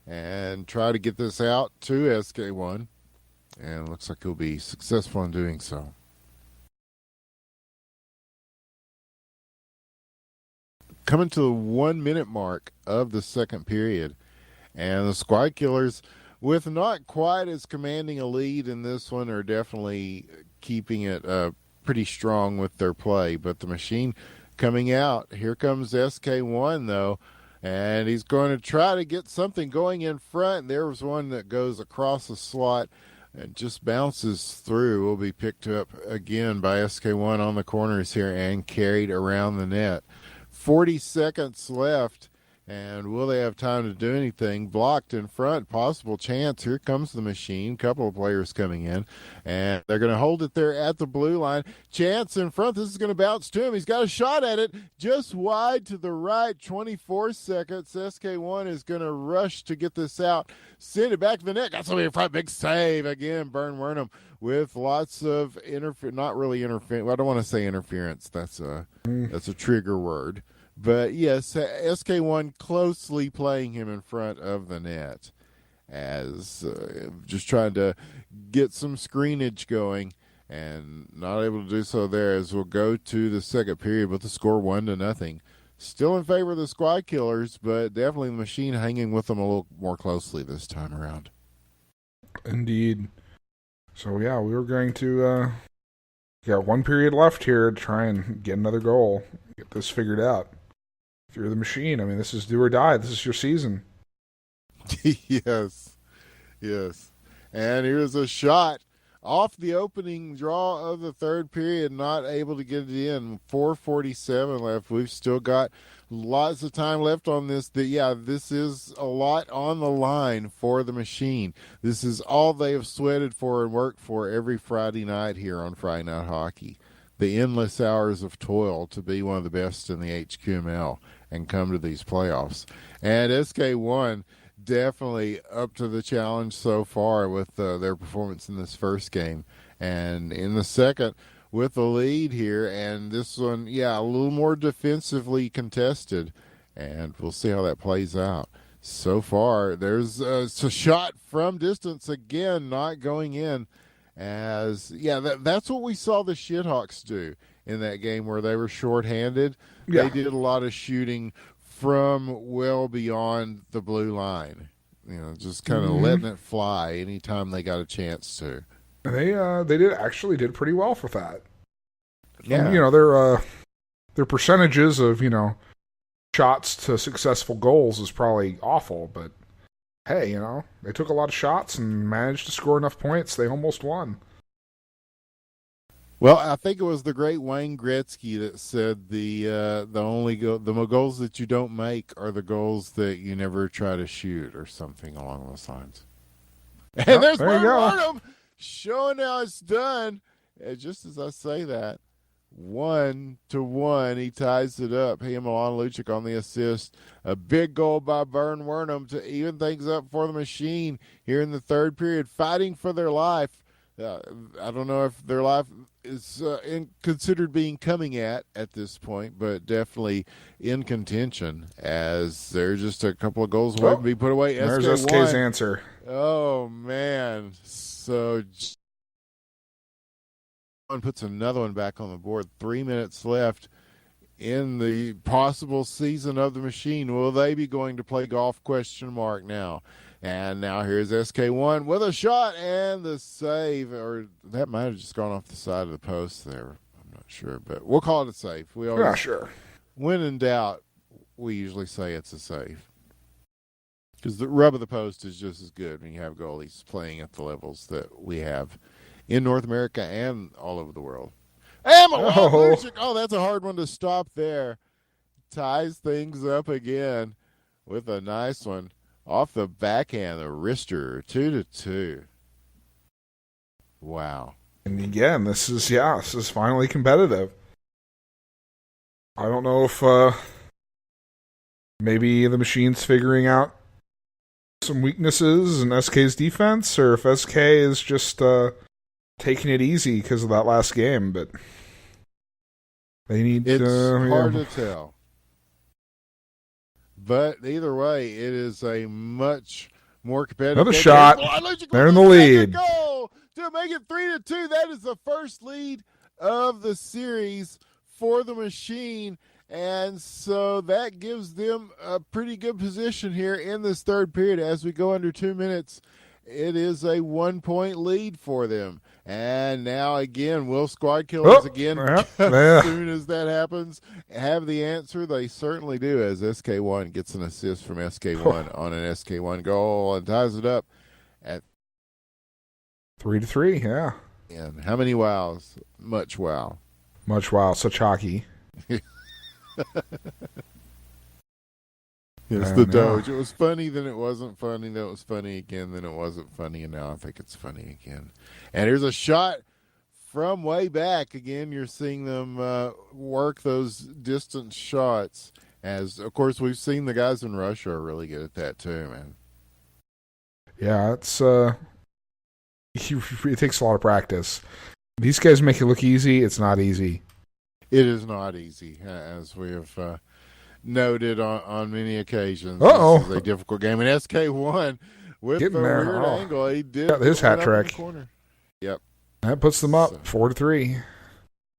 and try to get this out to SK1. And it looks like he'll be successful in doing so. Coming to the 1 minute mark of the second period. And the Squad Killers, with not quite as commanding a lead in this one, are definitely keeping it pretty strong with their play. But the machine coming out. Here comes SK1, though. And he's going to try to get something going in front. There was one that goes across the slot and just bounces through. Will be picked up again by SK1 on the corners here and carried around the net. 40 seconds left, and will they have time to do anything? Blocked in front, possible chance. Here comes the machine. Couple of players coming in, and they're going to hold it there at the blue line. Chance in front. This is going to bounce to him. He's got a shot at it, just wide to the right. 24 seconds. SK1 is going to rush to get this out. Send it back to the net. Got somebody in front. Big save again. Bern Wernham with lots of not really interference. Well, I don't want to say interference. That's a trigger word. But yes, SK1 closely playing him in front of the net as just trying to get some screenage going and not able to do so there, as we'll go to the second period with the score 1-0. Still in favor of the Squad Killers, but definitely the machine hanging with them a little more closely this time around. Indeed. So yeah, we were going to got 1 period left here to try and get another goal, get this figured out. If you're the machine, this is do or die. This is your season. Yes. And here's a shot off the opening draw of the third period, not able to get it in. 4:47 left. We've still got lots of time left on this. This is a lot on the line for the machine. This is all they have sweated for and worked for every Friday night here on Friday Night Hockey. The endless hours of toil to be one of the best in the HQML and come to these playoffs. And SK1 definitely up to the challenge so far with their performance in this first game. And in the second, with the lead here, and this one, a little more defensively contested. And we'll see how that plays out. so far, there's it's a shot from distance again, not going in. That's what we saw the Shithawks do in that game where they were shorthanded. Yeah. They did a lot of shooting from well beyond the blue line. Just kind of letting it fly anytime they got a chance to. They did pretty well for that. Yeah. Their percentages of shots to successful goals is probably awful, but hey, they took a lot of shots and managed to score enough points. They almost won. Well, I think it was the great Wayne Gretzky that said the goals that you don't make are the goals that you never try to shoot, or something along those lines. And there's there you go. Burnham showing how it's done. And just as I say that, 1-1, he ties it up. He and Milan Lucic on the assist. A big goal by Vern Wernham to even things up for the Machine here in the third period, fighting for their life. I don't know if their life is considered being coming at this point, but definitely in contention as they're just a couple of goals away from being put away. There's SK's answer. Oh, man. So puts another one back on the board. 3 minutes left in the possible season of the Machine. Will they be going to play golf? ? Now. And now here's SK1 with a shot and the save, or that might have just gone off the side of the post there. I'm not sure, but we'll call it a save. Sure. When in doubt, we usually say it's a save. Because the rub of the post is just as good when you have goalies playing at the levels that we have in North America and all over the world. And Lucic, that's a hard one to stop there. Ties things up again with a nice one. Off the backhand, the wrister, 2-2. Wow. And again, this is finally competitive. I don't know if maybe the Machine's figuring out some weaknesses in SK's defense, or if SK is just taking it easy because of that last game, but they need it's hard to tell. But either way, it is a much more competitive. Another shot. They're in the lead. Goal to make it 3-2. That is the first lead of the series for the Machine. And so that gives them a pretty good position here in this third period. As we go under 2 minutes, it is a 1-point lead for them. And now again, will Squad Killers as soon as that happens, have the answer? They certainly do, as SK1 gets an assist from SK1 on an SK1 goal and ties it up at 3-3, yeah. And how many wows? Much wow. Much wow. Such hockey. It's the Doge. It was funny, then it wasn't funny, then it was funny again, then it wasn't funny, and now I think it's funny again. And here's a shot from way back. Again, you're seeing them work those distance shots. As, of course, we've seen the guys in Russia are really good at that too, man. Yeah, it's it takes a lot of practice. These guys make it look easy. It's not easy. It is not easy, as we have noted on many occasions. Uh-oh. This is a difficult game. And SK1 with the weird angle, he did his hat trick. Yep. That puts them up 4-3.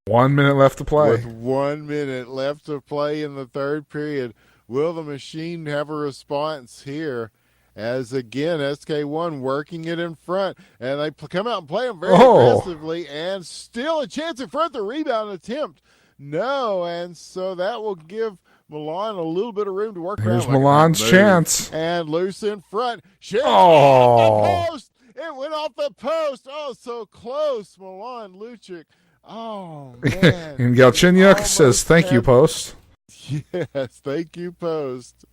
1 minute left to play. With 1 minute left to play in the third period, will the Machine have a response here? As again, SK1 working it in front, and they come out and play them very aggressively, and still a chance in front. The rebound attempt, no, and so that will give Milan a little bit of room to work around. Here's Milan's chance. And loose in front. Shoots off the post. It went off the post. Oh, so close. Milan Lucic. Oh, man. And Galchenyuk says, thank you, post. Yes, thank you, post.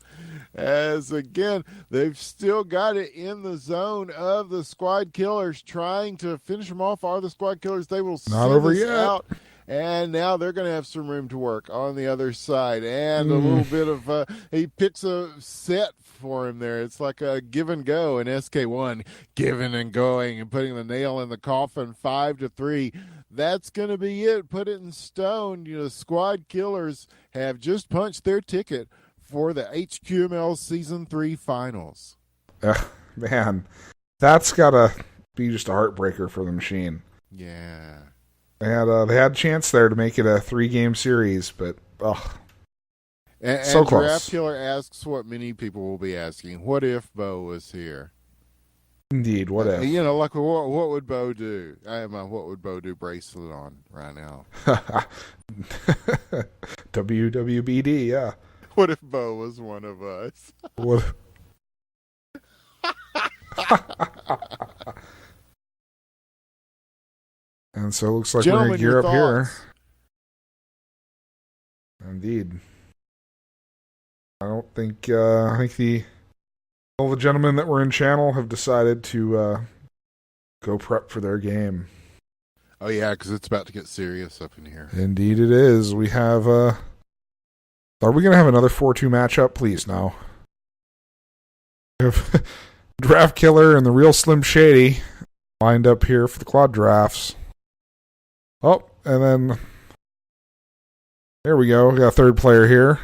As again, they've still got it in the zone of the Squad Killers, trying to finish them off. Are the Squad Killers? They will not over this yet. Out. And now they're going to have some room to work on the other side. And a little bit of, he picks a set for him there. It's like a give and go in SK1, giving and going and putting the nail in the coffin, 5-3. That's going to be it. Put it in stone. The Squad Killers have just punched their ticket for the HQML Season 3 Finals. Man, that's gotta be just a heartbreaker for the machine. Yeah. They had a chance there to make it a 3-game series, but so And close. Giraffe Killer asks what many people will be asking: what if Bo was here? Indeed, what if? Like what would Bo do? I have my what would Bo do bracelet on right now. WWBD, yeah. What if Bo was one of us? What? And so it looks like we're Gentlemen, going to gear your up here. thoughts? Indeed. I think all the gentlemen that were in channel have decided to go prep for their game. Oh yeah, because it's about to get serious up in here. Indeed it is. We have are we going to have another 4-2 matchup? Please, no. We have Draft Killer and the Real Slim Shady lined up here for the quad drafts. Oh, and then there we go. We got a third player here,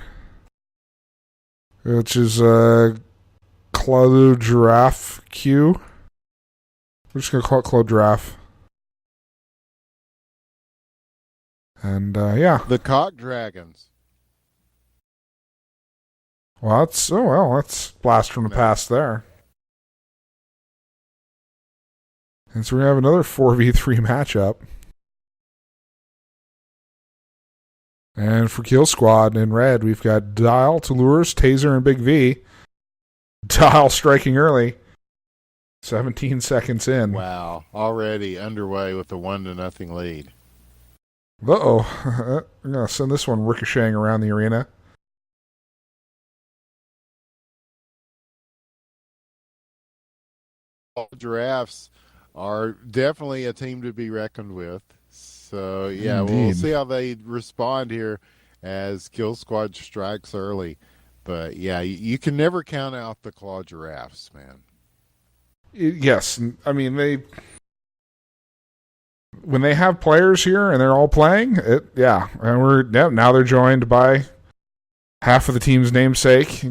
which is Claude Giraffe Q. We're just going to call it Claude Giraffe. And, yeah. The Cock Dragons. Well, that's blast from the past there. And so we have another 4v3 matchup. And for Kill Squad in red, we've got Dial, Toulures, Taser, and Big V. Dial striking early. 17 seconds in. Wow, already underway with a 1-0 lead. Uh-oh. I'm going to send this one ricocheting around the arena. Giraffes are definitely a team to be reckoned with. So, yeah, Indeed. we'll see how they respond here as Kill Squad strikes early. But, yeah, you can never count out the Claw Giraffes, man. Yes. I mean, when they have players here and they're all playing, and now they're joined by half of the team's namesake,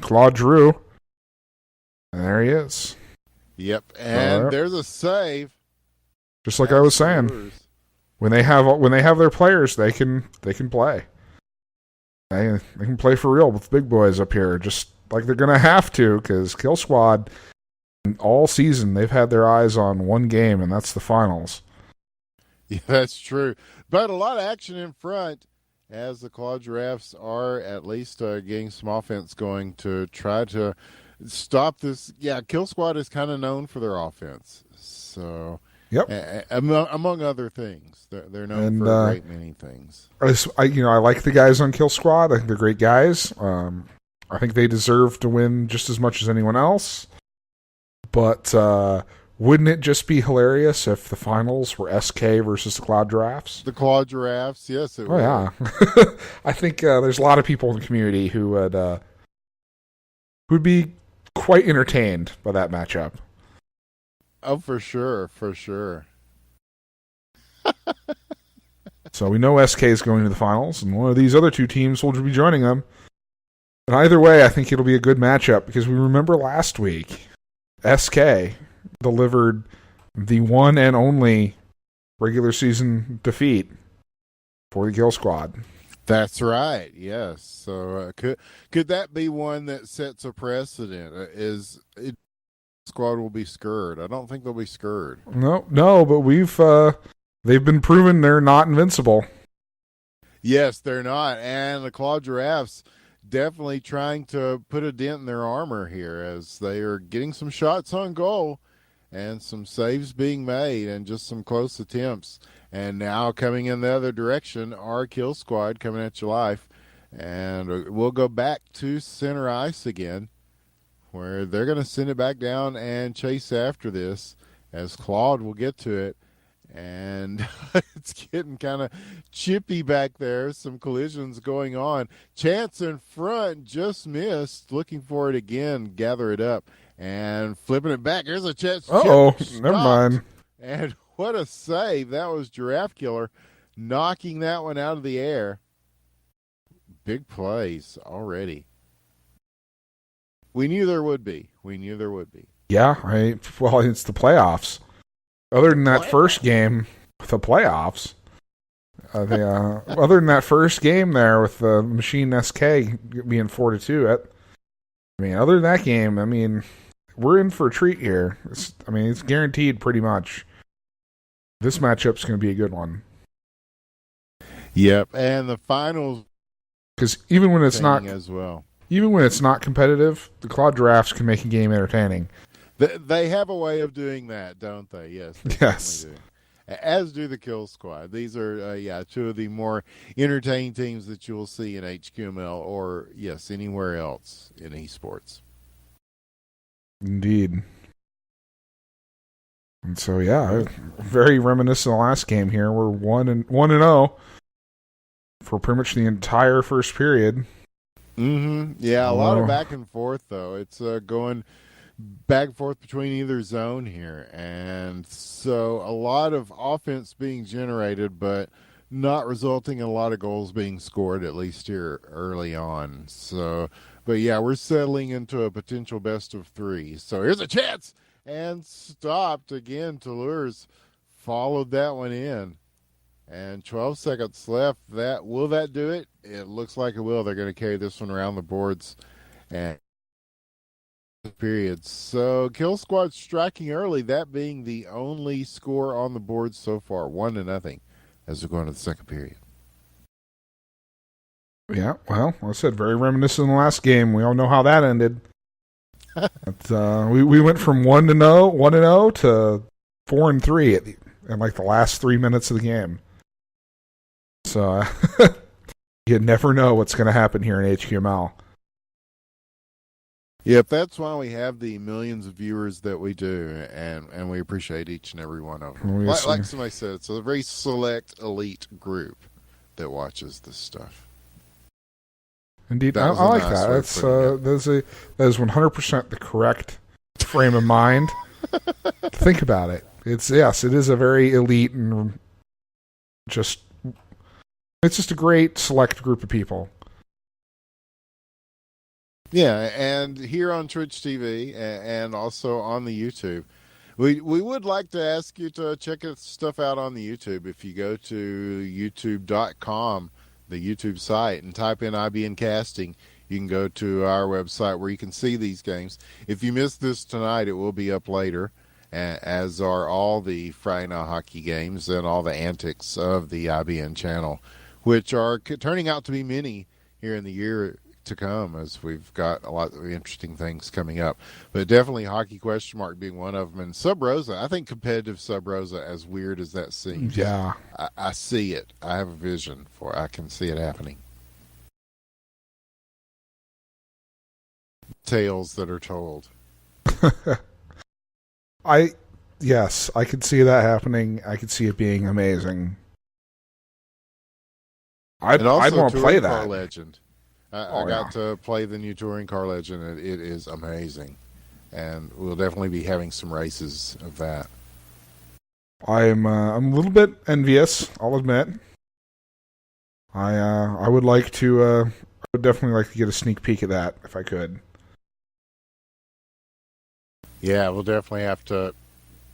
Claude Drew. And there he is. Yep, and there's a save. Just like I was saying, when they have their players, they can play. They can play for real with big boys up here, just like they're gonna have to, because Kill Squad all season they've had their eyes on one game, and that's the finals. Yeah, that's true. But a lot of action in front as the Claw Giraffes are at least getting some offense going to try to stop this. Yeah, Kill Squad is kind of known for their offense. So, yep. Among other things, they're known for a great many things. I like the guys on Kill Squad. I think they're great guys. I think they deserve to win just as much as anyone else. But wouldn't it just be hilarious if the finals were SK versus the Cloud Giraffes? The Claw Giraffes, yes, it would. Yeah. I think there's a lot of people in the community who would be quite entertained by that matchup. Oh, for sure. So we know SK is going to the finals, and one of these other two teams will be joining them. And either way, I think it'll be a good matchup, because we remember last week, SK delivered the one and only regular season defeat for the Kill Squad. That's right. Yes. So could that be one that sets a precedent? Squad will be scared? I don't think they'll be scared. No, but they've been proven they're not invincible. Yes, they're not, and the Claw Giraffes definitely trying to put a dent in their armor here as they are getting some shots on goal and some saves being made and just some close attempts. And now coming in the other direction, our Kill Squad coming at your life. And we'll go back to center ice again, where they're going to send it back down and chase after this, as Claude will get to it. And it's getting kind of chippy back there. Some collisions going on. Chance in front, just missed. Looking for it again. Gather it up. And flipping it back. There's a chance. Oh, never mind. And what a save. That was Giraffe Killer knocking that one out of the air. Big plays already. We knew there would be. Yeah, well, it's the playoffs. Other than that first game, the playoffs. Other than that first game there with the Machine SK being 4-2, other than that game, we're in for a treat here. It's guaranteed pretty much. This matchup's going to be a good one. Yep, and the finals, because even when it's not as well. Even when it's not competitive, the Claude Drafts can make a game entertaining. They have a way of doing that, don't they? Yes. Yes. Do. As do the Kill Squad. These are, two of the more entertaining teams that you will see in HQML or, yes, anywhere else in esports. Indeed. And so, yeah, very reminiscent of the last game here. We're 1-0 for pretty much the entire first period. Mm-hmm. Yeah, a lot of back and forth, though. It's going back and forth between either zone here. And so a lot of offense being generated, but not resulting in a lot of goals being scored, at least here early on. So, but yeah, we're settling into a potential best of three. So here's a chance. And stopped again. Toulouse followed that one in. And 12 seconds left. Will that do it? It looks like it will. They're going to carry this one around the boards and period. So Kill Squad striking early, that being the only score on the board so far, 1-0 as we go into the second period. Yeah, well, like I said, very reminiscent of the last game. We all know how that ended. We went from 1-0 to 4-3 in like the last 3 minutes of the game. So you never know what's going to happen here in HQML. Yep, that's why we have the millions of viewers that we do, and we appreciate each and every one of them. Like somebody said, it's a very select, elite group that watches this stuff. Indeed, I like that. That is 100% the correct frame of mind. Think about it. It is a very elite and it's just a great select group of people. Yeah, and here on Twitch TV and also on the YouTube, we would like to ask you to check stuff out on the YouTube. If you go to youtube.com, the YouTube site, and type in IBN Casting, you can go to our website where you can see these games. If you missed this tonight, it will be up later, as are all the Friday Night Hockey games and all the antics of the IBN channel, which are turning out to be many here in the year to come, as we've got a lot of interesting things coming up. But definitely Hockey ? Being one of them. And Sub Rosa, I think competitive Sub Rosa, as weird as that seems, yeah, I see it. I have a vision for it. I can see it happening. Tales that are told. Yes, I could see that happening. I could see it being amazing. I'd want to play that. Car Legend. I got to play the new Touring Car Legend, and it is amazing. And we'll definitely be having some races of that. I'm a little bit envious, I'll admit. I would like to. I would definitely like to get a sneak peek at that if I could. Yeah, we'll definitely have to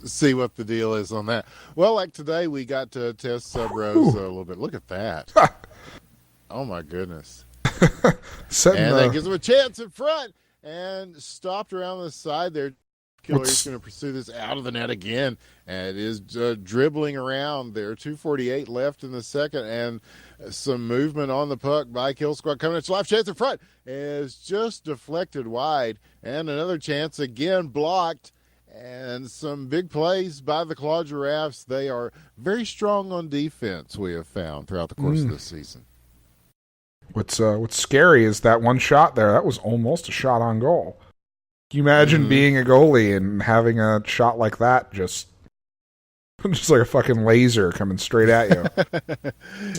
see what the deal is on that. Well, like today, we got to test Sub Rosa a little bit. Look at that! Oh my goodness! That gives him a chance in front, and stopped around the side there. Killer's going to pursue this out of the net again, and it is dribbling around there. 2:48 left in the second, and some movement on the puck by Kill Squad coming. It's life chance in front is just deflected wide, and another chance again blocked. And some big plays by the Claw Giraffes. They are very strong on defense, we have found throughout the course of this season. What's scary is that one shot there. That was almost a shot on goal. Can you imagine being a goalie and having a shot like that just like a fucking laser coming straight at you?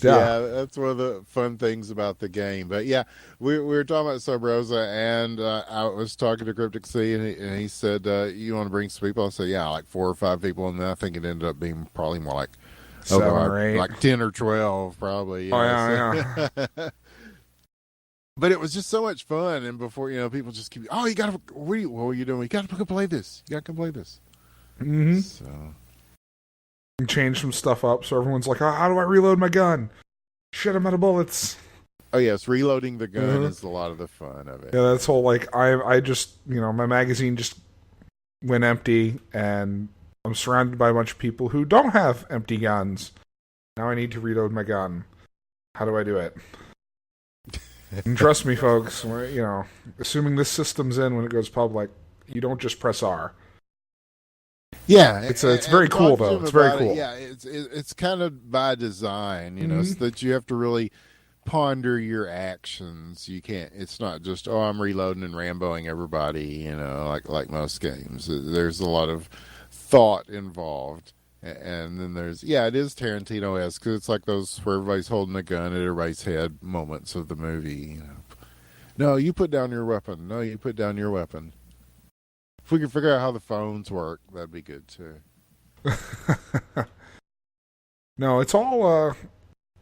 Yeah, that's one of the fun things about the game. But yeah, we were talking about Sub Rosa, and I was talking to Cryptic C, and he said, you want to bring some people? I said, yeah, like 4 or 5 people, and then I think it ended up being probably more like 7 or 8. Like 10 or 12, probably. Yeah. Oh, yeah. But it was just so much fun. And before, people just keep, oh, you got to, what are you doing? You got to come play this. You got to come play this. Mm-hmm. So. And change some stuff up so everyone's like, oh, how do I reload my gun? Shit, I'm out of bullets. Oh, yes, reloading the gun is a lot of the fun of it. Yeah, that's whole, like, I just, my magazine just went empty, and I'm surrounded by a bunch of people who don't have empty guns. Now I need to reload my gun. How do I do it? And trust me, folks, assuming this system's in when it goes public, you don't just press R. Yeah, it's very cool though. It's very cool. Yeah, it's kind of by design, so that you have to really ponder your actions. You can't. It's not just I'm reloading and Ramboing everybody. Like most games. There's a lot of thought involved, and then there's it is Tarantino-esque because it's like those where everybody's holding a gun at everybody's head moments of the movie. No, you put down your weapon. No, you put down your weapon. If we could figure out how the phones work, that'd be good too. No, it's all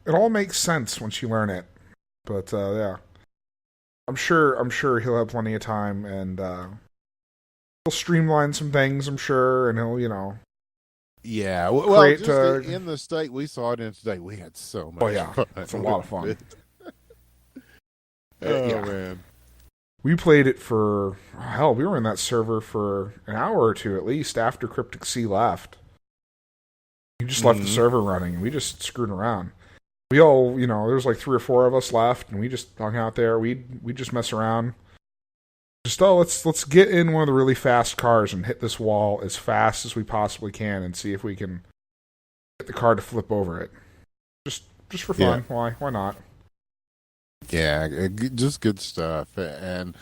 it all makes sense once you learn it. But yeah, I'm sure he'll have plenty of time, and he'll streamline some things. I'm sure, and he'll Yeah, well, just in the state we saw it in today, we had so much fun. It's a lot of fun. Man. We played it for, we were in that server for an hour or two at least after Cryptic Sea left. He just left the server running, and we just screwed around. We all, there was like 3 or 4 of us left, and we just hung out there. We just mess around. Just, let's get in one of the really fast cars and hit this wall as fast as we possibly can and see if we can get the car to flip over it. Just for fun. Yeah. Why not? Yeah, just good stuff. And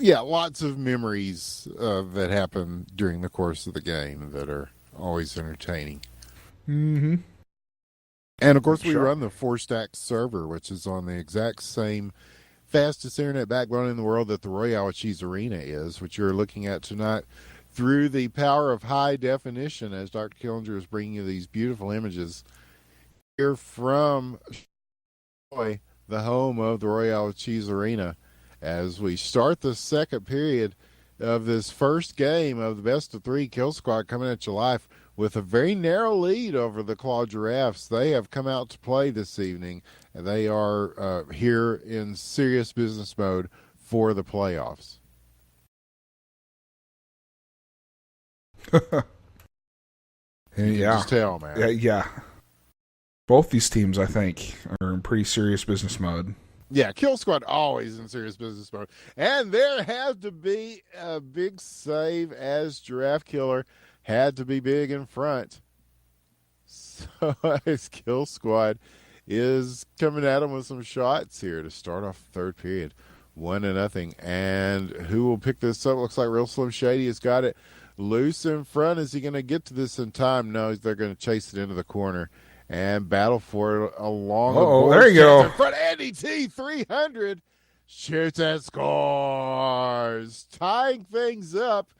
lots of memories that happen during the course of the game that are always entertaining. Mm-hmm. And of course, we run the 4-stack server, which is on the exact same fastest internet backbone in the world that the Royale Cheese Arena is, which you're looking at tonight through the power of high definition, as Dr. Killinger is bringing you these beautiful images here from the home of the Royale Cheese Arena, as we start the second period of this first game of the best of 3 Kill Squad coming at you live with a very narrow lead over the Claw Giraffes. They have come out to play this evening, and they are here in serious business mode for the playoffs. Just tell, man. Yeah. Both these teams, I think, are in pretty serious business mode. Yeah, Kill Squad always in serious business mode. And there had to be a big save as Giraffe Killer had to be big in front. So as Kill Squad is coming at him with some shots here to start off the third period. 1-0. And who will pick this up? Looks like Real Slim Shady has got it loose in front. Is he going to get to this in time? No, they're going to chase it into the corner and battle for it along the board. There you go. In front, Andy T, 300. Shoots and scores. Tying things up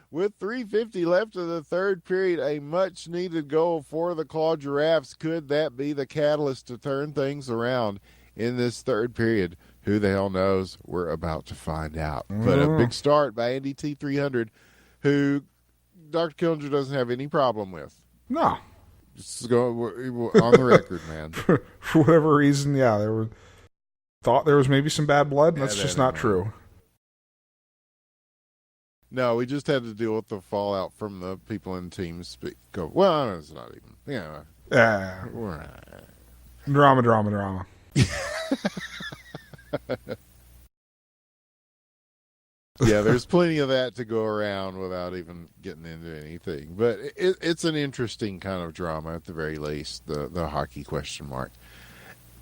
with 3:50 left in the third period. A much-needed goal for the Claw Giraffes. Could that be the catalyst to turn things around in this third period? Who the hell knows? We're about to find out. But a big start by Andy T, 300, who Dr. Killinger doesn't have any problem with. No. Just go on the record, man. For whatever reason, thought there was maybe some bad blood, and that's just not true. No, we just had to deal with the fallout from the people in teams. Well, it's not even. Drama. Yeah, there's plenty of that to go around without even getting into anything. But it's an interesting kind of drama at the very least, the hockey question mark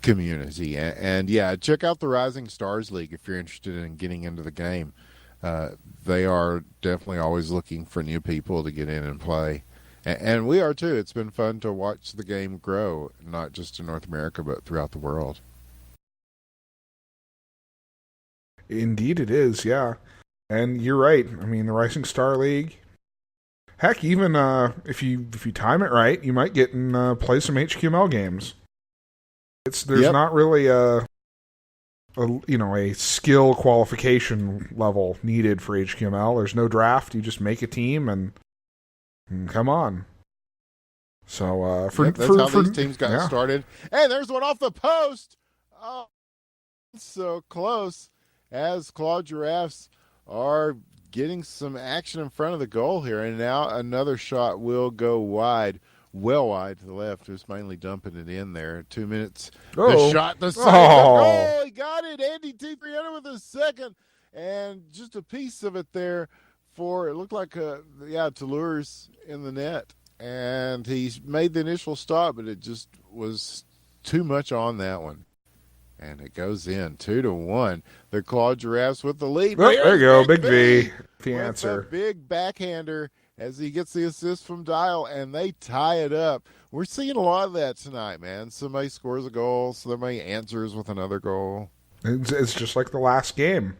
community. And check out the Rising Stars League if you're interested in getting into the game. They are definitely always looking for new people to get in and play. And we are too. It's been fun to watch the game grow, not just in North America, but throughout the world. Indeed it is, yeah. And you're right. I mean, the Rising Star League, heck, even if you time it right, you might get and play some HQML games. There's not really a skill qualification level needed for HQML. There's no draft. You just make a team and come on. So that's how these teams got started. And there's one off the post. Oh, so close as Claude Giraffes are getting some action in front of the goal here. And now another shot will go wide. Well wide to the left, who's mainly dumping it in there. 2 minutes. Oh. The shot, the save. Oh, he got it. Andy T300 with a second. And just a piece of it there for, it looked like, Toulouse in the net. And he's made the initial stop, but it just was too much on that one. And it goes in 2-1. The Claude Giraffes with the lead. Oh, there you go. Big V. The answer. Big backhander as he gets the assist from Dial, and they tie it up. We're seeing a lot of that tonight, man. Somebody scores a goal, somebody answers with another goal. It's just like the last game.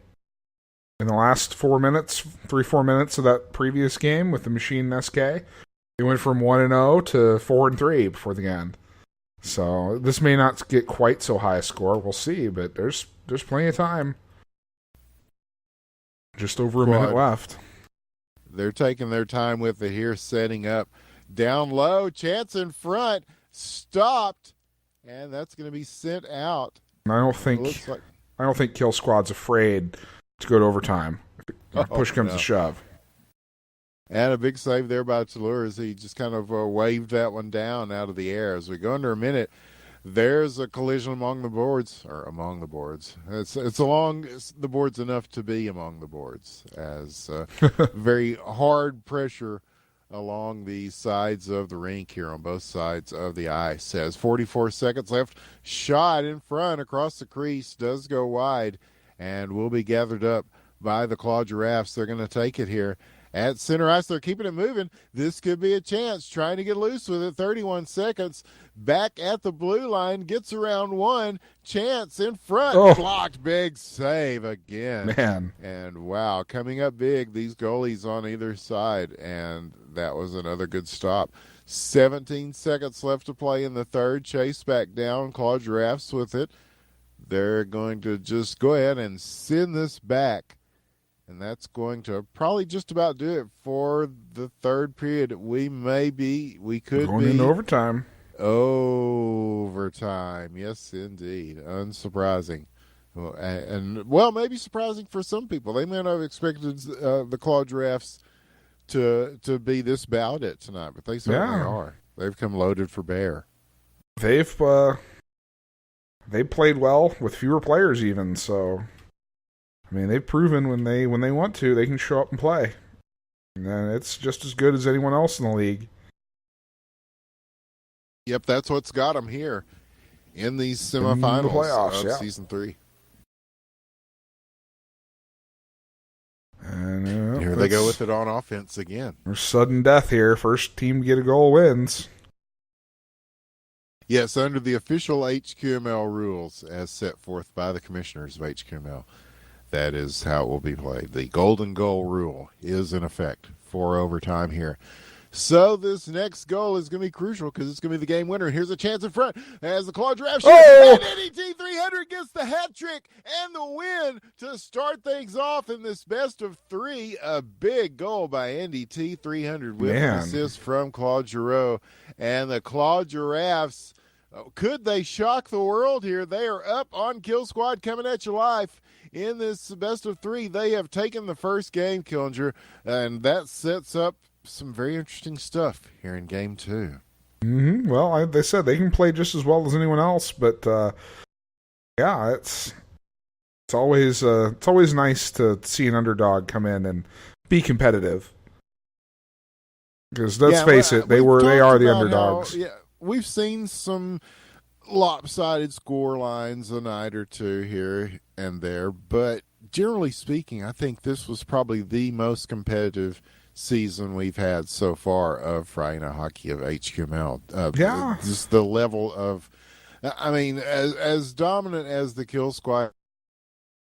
In the last 4 minutes of that previous game with the Machine and SK, they went from 1-0 to 4-3 before the end. So this may not get quite so high a score. We'll see, but there's plenty of time. Just over a minute left. They're taking their time with it here, setting up down low. Chance in front, stopped, and that's going to be sent out. I don't think Kill Squad's afraid to go to overtime. Push comes to shove. And a big save there by Toulouse. He just kind of waved that one down out of the air. As we go under a minute, there's a collision among the boards. It's along the boards enough to be among the boards, as very hard pressure along the sides of the rink here on both sides of the ice. As 44 seconds left, shot in front across the crease, does go wide, and will be gathered up by the Claude Giraffes. They're going to take it here at center ice. They're keeping it moving. This could be a chance, trying to get loose with it. 31 seconds. Back at the blue line, gets around one. Chance in front. Blocked. Big save again. Man. And wow, coming up big, these goalies on either side. And that was another good stop. 17 seconds left to play in the third. Chase back down. Claude Giraffes with it. They're going to just go ahead and send this back. And that's going to probably just about do it for the third period. We could be going into overtime. Overtime, yes, indeed. Unsurprising, and maybe surprising for some people. They may not have expected the Claude Giraffes to be this bout it tonight, but they certainly are. They've come loaded for bear. They played well with fewer players, even so. I mean, they've proven when they want to, they can show up and play. And it's just as good as anyone else in the league. Yep, that's what's got them here in these semifinals playoffs, of Season 3. And here they go with it on offense again. There's sudden death here. First team to get a goal wins. Yes, under the official HQML rules as set forth by the commissioners of HQML. That is how it will be played. The golden goal rule is in effect for overtime here. So this next goal is going to be crucial because it's going to be the game winner. Here's a chance in front as the Claude Giraffes shoots. And NET 300 gets the hat trick and the win to start things off in this best of three. A big goal by NDT 300 with an assist from Claude Giroux. And the Claude Giraffes, could they shock the world here? They are up on Kill Squad coming at you live. In this best of three, they have taken the first game, Killinger, and that sets up some very interesting stuff here in game two. Mm-hmm. Well, they said they can play just as well as anyone else, but it's always nice to see an underdog come in and be competitive. Because let's face it, they are the underdogs. We've seen some lopsided score lines a night or two here and there, but generally speaking, I think this was probably the most competitive season we've had so far of Friday Night Hockey of HQML. Just the level of, I mean, as dominant as the Kill Squad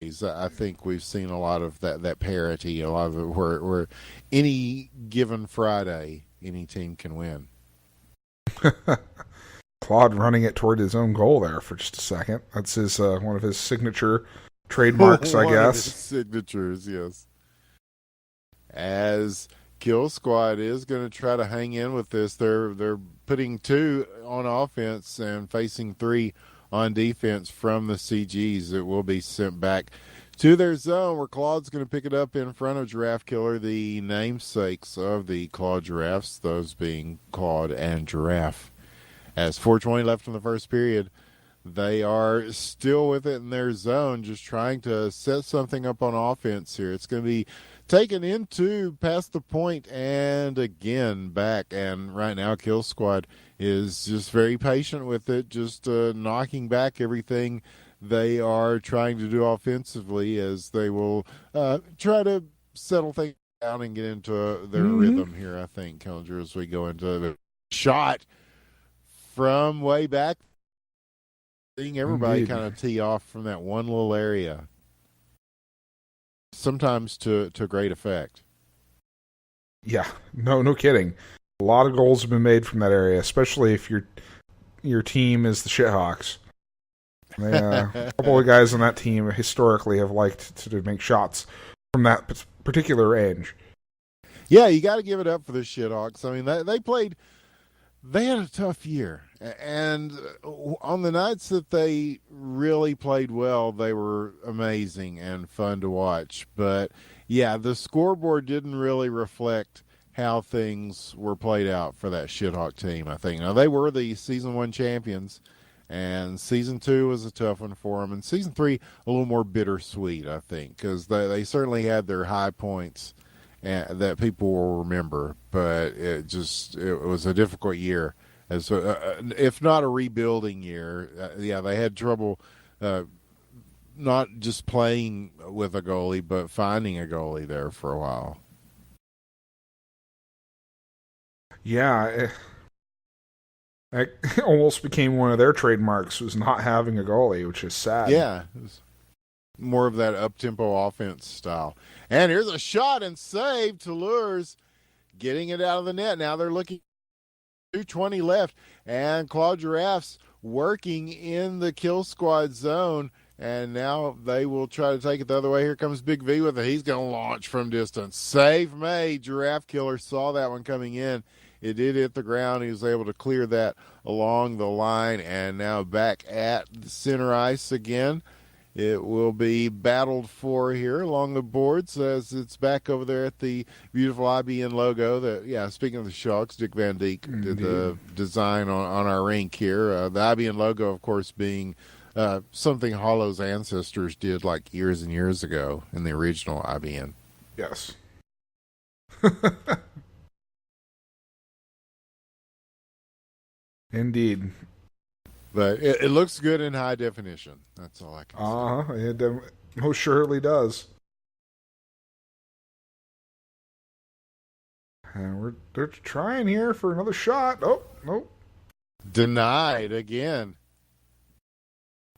is, I think we've seen a lot of that parity, a lot of it where any given Friday, any team can win. Claude running it toward his own goal there for just a second. That's his one of his signature trademarks, I One of his guess. signatures, yes. As Kill Squad is going to try to hang in with this, they're putting 2 on offense and facing 3 on defense from the CGs. It will be sent back to their zone where Claude's going to pick it up in front of Giraffe Killer, the namesakes of the Claude Giraffes, those being Claude and Giraffe. As 4:20 left in the first period, they are still with it in their zone, just trying to set something up on offense here. It's going to be taken into past the point and again back. And right now, Kill Squad is just very patient with it, just knocking back everything they are trying to do offensively, as they will try to settle things down and get into their rhythm here, I think, Kellinger, as we go into the shot from way back. Seeing everybody kind of tee off from that one little area, sometimes to great effect. Yeah, no kidding. A lot of goals have been made from that area, especially if your team is the Shithawks. A couple of guys on that team historically have liked to make shots from that particular range. Yeah, you got to give it up for the Shithawks. I mean, they had a tough year, and on the nights that they really played well, they were amazing and fun to watch. But yeah, the scoreboard didn't really reflect how things were played out for that Shithawk team, I think. Now, they were the Season 1 champions, and Season 2 was a tough one for them, and Season 3 a little more bittersweet, I think, because they certainly had their high points that people will remember, but it was a difficult year, as if not a rebuilding year. Yeah, they had trouble not just playing with a goalie, but finding a goalie there for a while. Yeah, it almost became one of their trademarks, was not having a goalie, which is sad. Yeah, it was more of that up-tempo offense style. And here's a shot and save. Toulouse getting it out of the net. Now they're looking 2:20 left, and Claude Giraffes working in the Kill Squad zone, and now they will try to take it the other way. Here comes Big V with it. He's going to launch from distance. Save made. Giraffe Killer saw that one coming in. It did hit the ground. He was able to clear that along the line, and now back at the center ice again. It will be battled for here along the boards as it's back over there at the beautiful IBN logo. Speaking of the Sharks, Dick Van Dijk did the design on our rink here. The IBN logo, of course, being something Hollow's ancestors did like years and years ago in the original IBN. Yes. Indeed. But it looks good in high definition. That's all I can say. It most surely does. And they're trying here for another shot. Oh, nope. Denied again.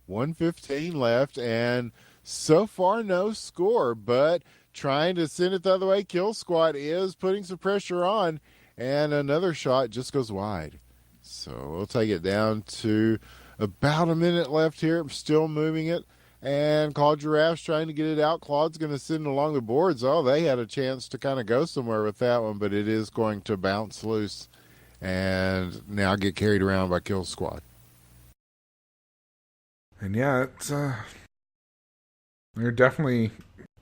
1:15 left, and so far no score, but trying to send it the other way. Kill Squad is putting some pressure on, and another shot just goes wide. So we'll take it down to about a minute left here. I'm still moving it. And Claude Giraffe's trying to get it out. Claude's going to send it along the boards. Oh, they had a chance to kind of go somewhere with that one, but it is going to bounce loose and now get carried around by Kill Squad. And yeah, it's they're definitely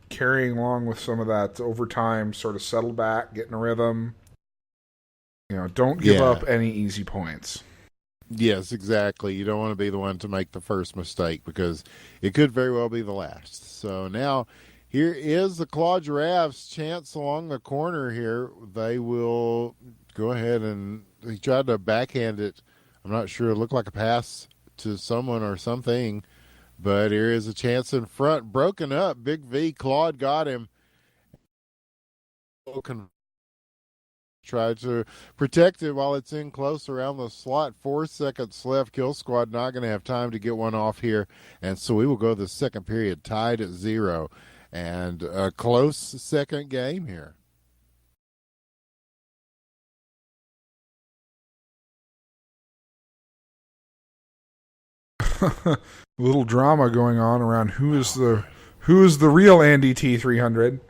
carrying along with some of that overtime, sort of settle back, getting a rhythm. Don't give up any easy points. Yes, exactly. You don't want to be the one to make the first mistake because it could very well be the last. So now here is the Claude Giraffes chance along the corner here. They will go ahead and he tried to backhand it. I'm not sure. It looked like a pass to someone or something. But here is a chance in front. Broken up. Big V. Claude got him. Tried to protect it while it's in close around the slot. 4 seconds left. Kill Squad not going to have time to get one off here. And so we will go the second period tied at 0. And a close second game here. little drama going on around who is the real Andy T300.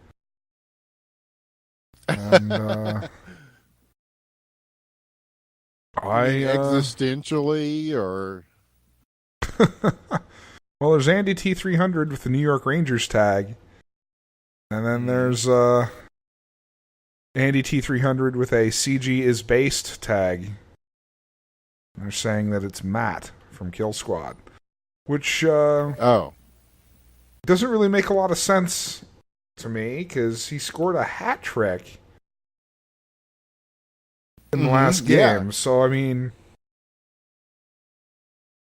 And existentially, or well, there's Andy T300 with the New York Rangers tag, and then there's Andy T300 with a CG is based tag. They're saying that it's Matt from Kill Squad, which doesn't really make a lot of sense to me because he scored a hat trick in the last game. Yeah. So I mean,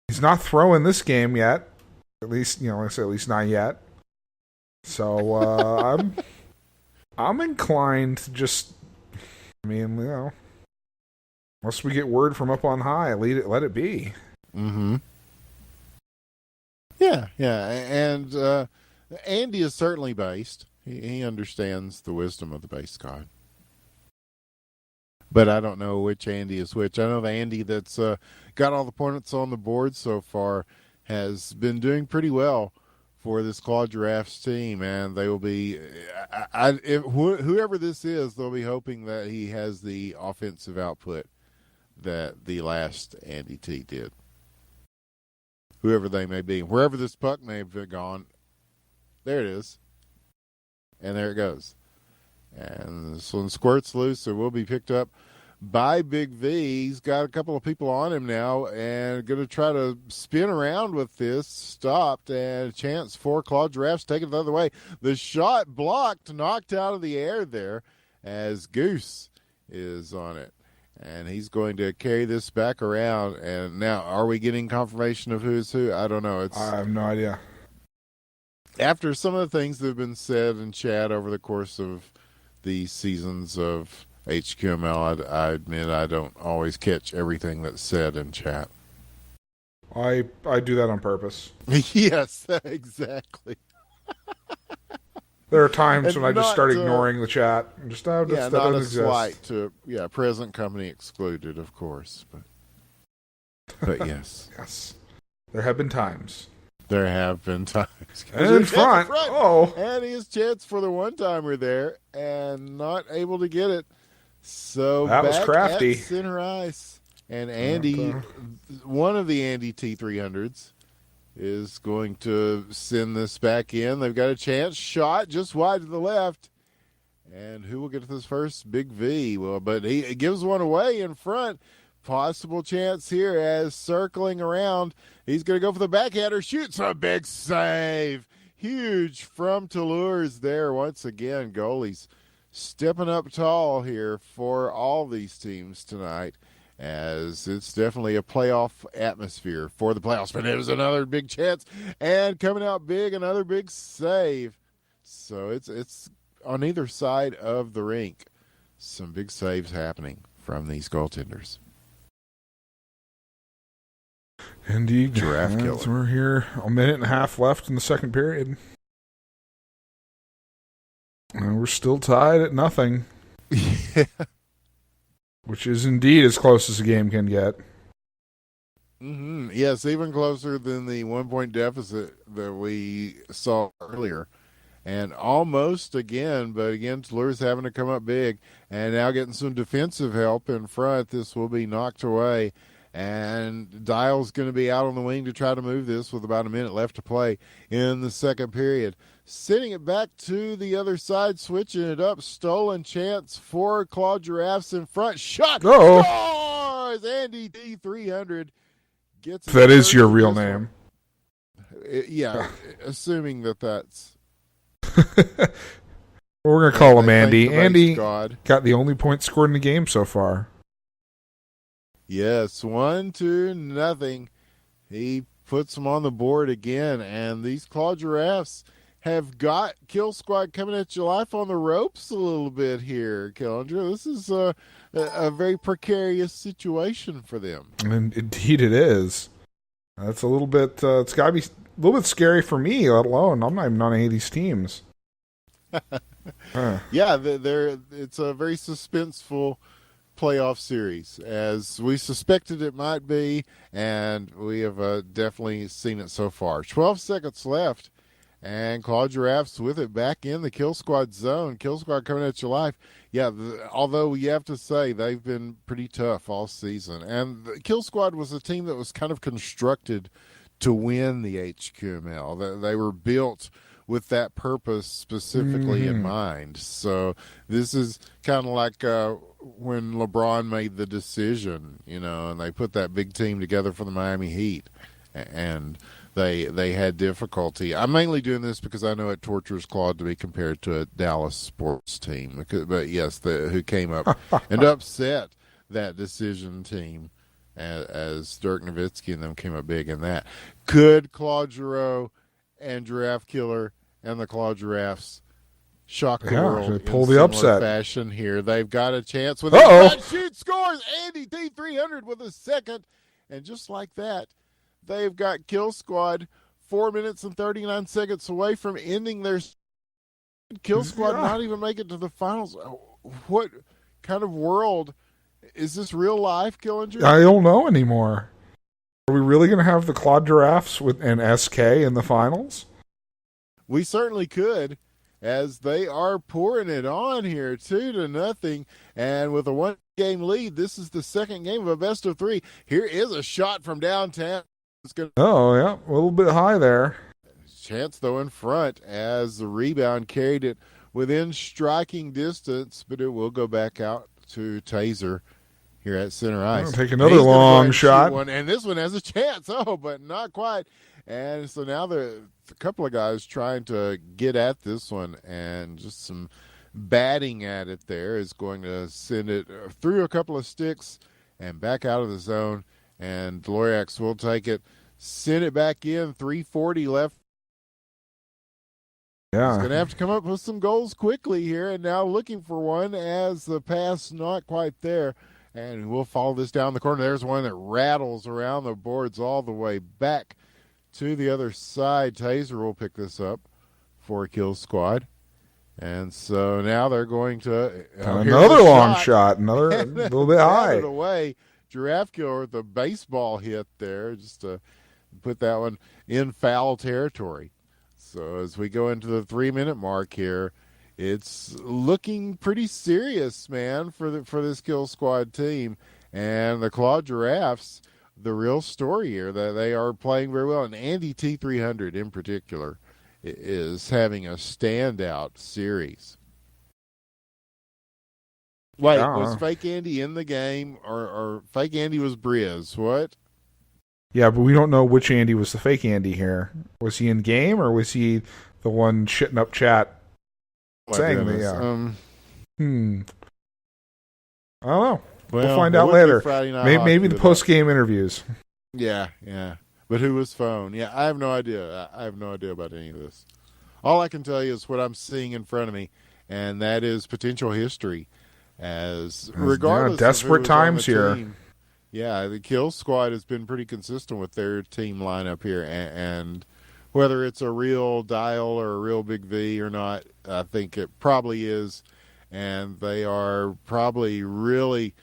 he's not throwing this game yet. At least, like I said, at least not yet. So I'm inclined to just, unless we get word from up on high, let it be. Mm-hmm. Yeah, and Andy is certainly based. He understands the wisdom of the base god. But I don't know which Andy is which. I know the Andy that's got all the points on the board so far has been doing pretty well for this Claude Giraffes team, and they will be, whoever this is, they'll be hoping that he has the offensive output that the last Andy T did. Whoever they may be. Wherever this puck may have gone, there it is. And there it goes. And this one squirts loose, it will be picked up by Big V. He's got a couple of people on him now and going to try to spin around with this. Stopped, and a chance for Claude Giraffes to take it the other way. The shot blocked, knocked out of the air there as Goose is on it. And he's going to carry this back around. And now, are we getting confirmation of who's who? I don't know. I have no idea. After some of the things that have been said in chat over the course of the seasons of HQML, I admit I don't always catch everything that's said in chat. I do that on purpose. Yes, exactly. There are times when I just start not, ignoring the chat. And just, not that a slight to present company excluded, of course, but yes. Yes. There have been times. There have been times. And in front. Oh. And his chance for the one-timer there and not able to get it. So that was crafty. At center ice. And Andy, one of the Andy T300s, is going to send this back in. They've got a chance. Shot just wide to the left. And who will get this first? Big V. Well, but he gives one away in front. Possible chance here as circling around. He's going to go for the backhander. Shoots a big save. Huge from Toulouse there once again. Goalies stepping up tall here for all these teams tonight, as it's definitely a playoff atmosphere for the playoffs. But there's another big chance, and coming out big, another big save. So it's on either side of the rink. Some big saves happening from these goaltenders. Indeed. Giraffe killer. We're here a minute and a half left in the second period. And we're still tied at nothing. Yeah. Which is indeed as close as a game can get. Mm-hmm. Yes, even closer than the 1-point deficit that we saw earlier. And almost again, but again, Toulouse having to come up big. And now getting some defensive help in front. This will be knocked away. And Dial's going to be out on the wing to try to move this with about a minute left to play in the second period. Sending it back to the other side, switching it up. Stolen chance for Claude Giraffes in front. Shot! Scores! Andy D300 gets it. That is your real name. Yeah, assuming that's... We're going to call him Andy. Andy God. Got the only point scored in the game so far. Yes, 1-0. He puts them on the board again, and these Claude Giraffes have got Kill Squad coming at your life on the ropes a little bit here, Killinger. This is a very precarious situation for them. And indeed it is. That's a little bit, it's got to be a little bit scary for me, let alone, I'm not even on any of these teams. Yeah, it's a very suspenseful playoff series, as we suspected it might be, and we have definitely seen it so far. 12 seconds left, and Claw Giraffes with it back in the Kill Squad zone. Kill Squad coming at your life. Yeah, although you have to say they've been pretty tough all season. And the Kill Squad was a team that was kind of constructed to win the HQML. They were built with that purpose specifically in mind. So this is kind of like when LeBron made the decision, and they put that big team together for the Miami Heat. And they had difficulty. I'm mainly doing this because I know it tortures Claude to be compared to a Dallas sports team. But yes, who came up and upset that decision team as Dirk Nowitzki and them came up big in that. Could Claude Giroux and Giraffe Killer and the Claude Giraffes shock the world they in pull the similar upset fashion here? They've got a chance with a shoot scores. Andy T300 with a second. And just like that, they've got Kill Squad 4 minutes and 39 seconds away from ending their Kill Squad, not even make it to the finals. What kind of world is this? Real life, Killinger? I don't know anymore. Are we really going to have the Claude Giraffes with an SK in the finals? We certainly could, as they are pouring it on here, 2-0, and with a 1-game lead, this is the second game of a best of 3. Here is a shot from downtown. Oh, yeah, a little bit high there. Chance, though, in front as the rebound carried it within striking distance, but it will go back out to Taser here at center ice. Take another long shot. And this one has a chance, but not quite. And so now a couple of guys trying to get at this one, and just some batting at it there is going to send it through a couple of sticks and back out of the zone. And Deloriax will take it, send it back in, 3:40 left. Yeah. He's going to have to come up with some goals quickly here, and now looking for one as the pass not quite there. And we'll follow this down the corner. There's one that rattles around the boards all the way back to the other side. Taser will pick this up for Kill Squad. And so now they're going to... another long shot. Another little bit high. Away. Giraffe Killer with a baseball hit there just to put that one in foul territory. So as we go into the 3-minute mark here, it's looking pretty serious, man, for this Kill Squad team. And the Claw Giraffes, the real story here, that they are playing very well. And Andy T300 in particular is having a standout series. Wait, was Fake Andy in the game, or Fake Andy was Briz? What? Yeah, but we don't know which Andy was the fake Andy here. Was he in game, or was he the one shitting up chat? Saying the, I don't know. We'll find out later. Maybe the post-game interviews. Yeah. But who was phone? Yeah, I have no idea. I have no idea about any of this. All I can tell you is what I'm seeing in front of me, and that is potential history. Regardless, desperate times here. Team, the Kill Squad has been pretty consistent with their team lineup here, and whether it's a real dial or a real big V or not, I think it probably is, and they are probably really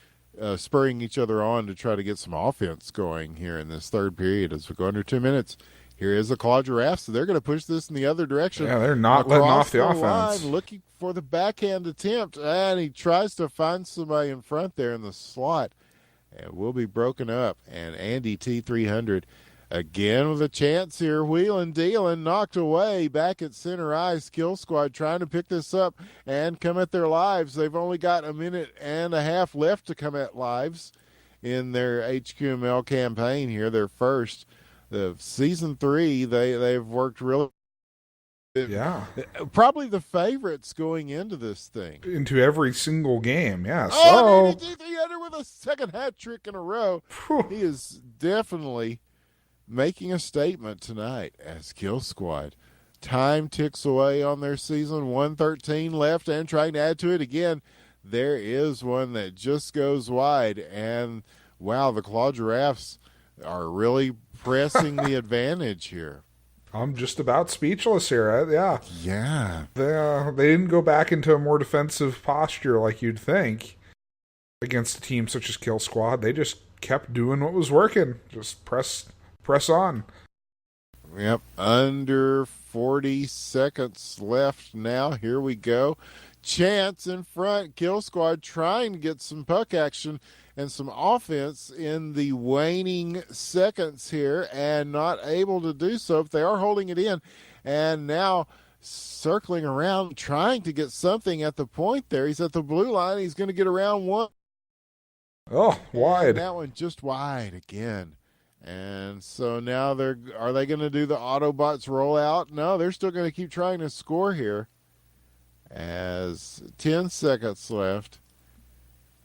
spurring each other on to try to get some offense going here in this third period as we go under 2 minutes. Here is the Claw Giraffes, so they're going to push this in the other direction. Yeah, they're not letting off the offense. Line, looking for the backhand attempt, and he tries to find somebody in front there in the slot, and will be broken up. And Andy T300 again with a chance here, wheeling, dealing, knocked away back at center ice. Kill Squad trying to pick this up and come at their lives. They've only got a minute and a half left to come at lives in their HQML campaign here, their first. The season 3, they've worked really. Probably the favorites going into this thing. Into every single game, yeah. Oh, T300 with a second hat trick in a row. He is definitely making a statement tonight as Kill Squad. Time ticks away on their season. 1:13 left, and trying to add to it again. There is one that just goes wide, and wow, the Claw Giraffes are really pressing the advantage here. I'm just about speechless here. Yeah. They didn't go back into a more defensive posture like you'd think. against a team such as Kill Squad. They just kept doing what was working. Just press on. Yep, under 40 seconds left now. Here we go. Chance in front. Kill Squad trying to get some puck action and some offense in the waning seconds here and not able to do so. But they are holding it in. And now circling around, trying to get something at the point there. He's at the blue line. He's going to get around one. Oh, wide. And that one just wide again. And so now are they going to do the Autobots rollout? No, they're still going to keep trying to score here. As 10 seconds left.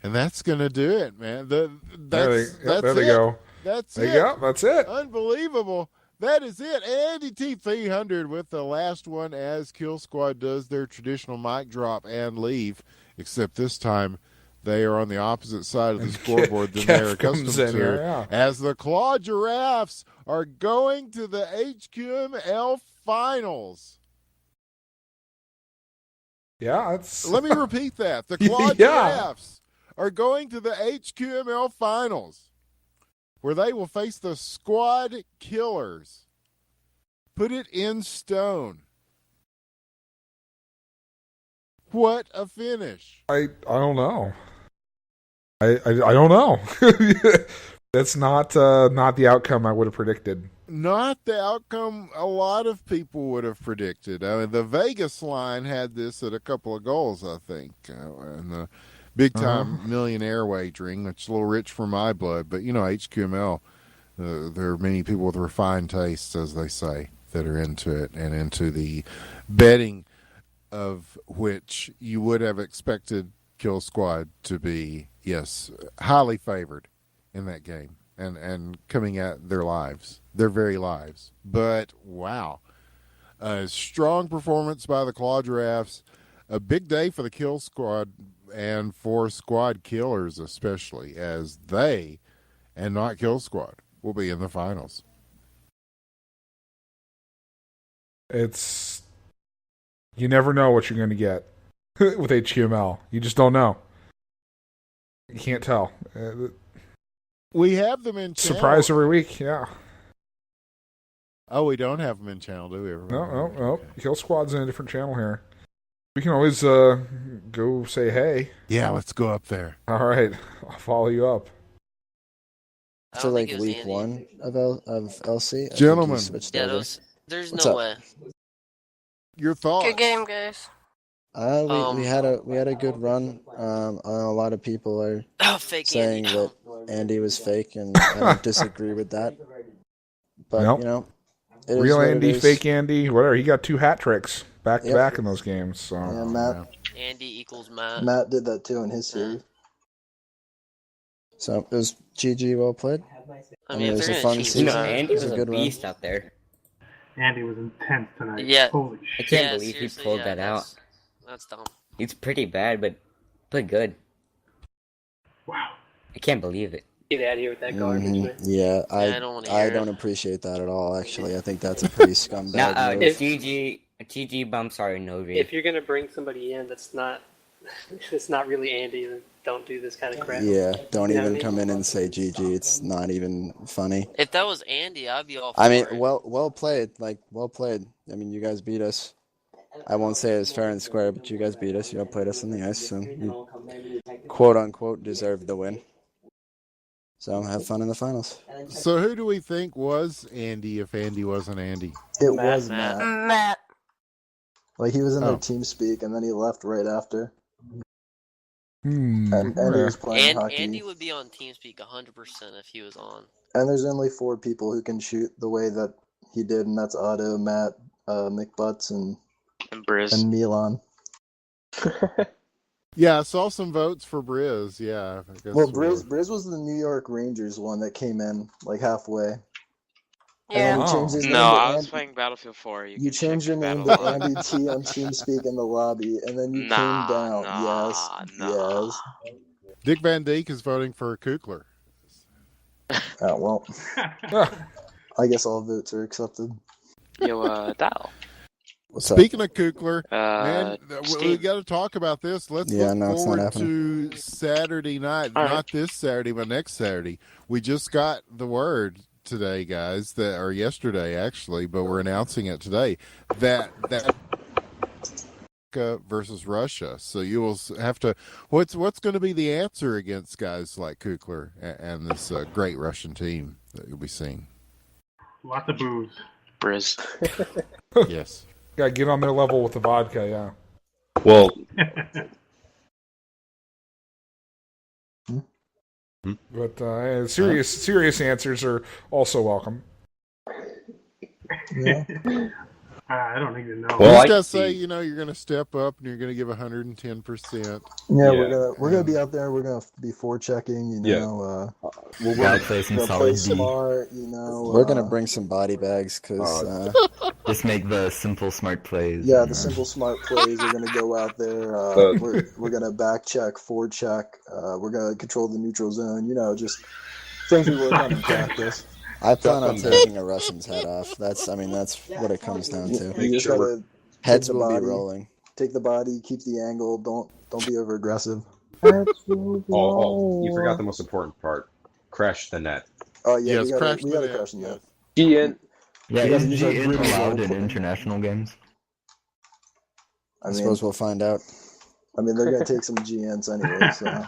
And that's going to do it, man. There they go. That's there it. You go. That's it. Unbelievable. That is it. Andy T300 with the last one as Kill Squad does their traditional mic drop and leave. Except this time they are on the opposite side of the scoreboard than they're accustomed to. Here, yeah. As the Claw Giraffes are going to the HQML finals. Yeah, that's... Let me repeat that. The Claw Giraffes are going to the HQML finals, where they will face the Squad Killers. Put it in stone. What a finish. I don't know. I don't know. That's not the outcome I would have predicted. Not the outcome a lot of people would have predicted. I mean, the Vegas line had this at a couple of goals, I think, and the big-time millionaire wagering, which is a little rich for my blood. But, HQML, there are many people with refined tastes, as they say, that are into it and into the betting of which you would have expected Kill Squad to be, yes, highly favored in that game and coming at their very lives. But, wow. A strong performance by the Claw Giraffes. A big day for the Kill Squad and for Squad Killers especially, as they, and not Kill Squad, will be in the finals. You never know what you're going to get with HQML. You just don't know. You can't tell. We have them in channel. Surprise every week, yeah. Oh, we don't have them in channel, do we? No. Okay. Kill Squad's in a different channel here. We can always go say hey. Yeah, let's go up there. All right, I'll follow you up. So like week 1 of LC, Gentlemen. There's no way. Your thoughts? Good game, guys. We had a good run. A lot of people are saying Andy. that Andy was fake, and I don't disagree with that. But Nope. it Real is Andy, fake Andy, whatever. He got 2 hat tricks back to back in those games. So yeah, Matt. Andy equals Matt. Matt did that too in his series. So it was GG, well played. I mean, it if was a they're fun gonna cheat, season. Andy was It was a a good beast out there. Andy was intense tonight. Yeah. Holy I shit. can't believe he pulled that out. That's dumb. It's pretty bad, but played good. Wow. I can't believe it. Get out of here with that garbage, man. Yeah, I don't wanna hear don't it. appreciate that at all, actually. I think that's a pretty scumbag Now, move. GG bumps are no read. If you're gonna bring somebody in that's not, it's not really Andy, then don't do this kind of crap. Yeah, don't You know what I even mean? come in and say GG. It's not even funny. If that was Andy, I'd be all for I mean, it. well played. Well played. I mean, you guys beat us. I won't say it was fair and square, but you guys beat us. You played us on the ice, so you quote unquote deserved the win. So have fun in the finals. So who do we think was Andy if Andy wasn't Andy? It was Matt. Matt. Like, he was in Oh. their team speak, and then he left right after. Hmm. And he was playing hockey. Andy would be on TeamSpeak 100% if he was on. And there's only 4 people who can shoot the way that he did, and that's Otto, Matt, McButts, and Milan. Yeah, I saw some votes for Briz. Yeah, I guess Well, Briz was the New York Rangers one that came in like halfway. Yeah. And then he changed his name No, to I was Andy. playing Battlefield 4. You changed your name to Andy T on TeamSpeak in the lobby, and then you came down. Yes. Dick Van Dyke is voting for Kukler. Oh, well. I guess all votes are accepted. Yo, Dial. Speaking of Kukler, man, we Steve. got to talk about this. Let's Yeah, look no, it's not forward happening. to Saturday night. All Not right. this Saturday, but next Saturday. We just got the word today, guys, or yesterday actually, but we're announcing it today that versus Russia. So you will have to. What's going to be the answer against guys like Kukler and this great Russian team that you'll be seeing? Lots of booze. Briz. Yes. Gotta get on their level with the vodka, yeah. Well, But serious answers are also welcome. Yeah. I don't even know. Well, You I just gotta can say, see- you're gonna step up and you're gonna give 110%. Yeah, Yeah. we're gonna be out there. We're gonna be forechecking. Yeah. We'll Gotta play some play solid D. smart. We're gonna bring some body bags because Just make the simple, smart plays. Yeah, and, the simple smart plays are gonna go out there. We're gonna back check, forward check. We're gonna control the neutral zone. Just things we work on in practice. I plan on taking a Russian's head off. That's what it comes down to. You just gotta Heads take the will be body, rolling. Take the body, keep the angle. Don't be over aggressive. you forgot the most important part. Crash the net. Oh yeah, Yes, we crash the gotta net. crash the net. GN. Yeah, We gotta is use our GN gritty allowed in role. international games? I suppose we'll find out. They're gonna take some GNs anyway. So.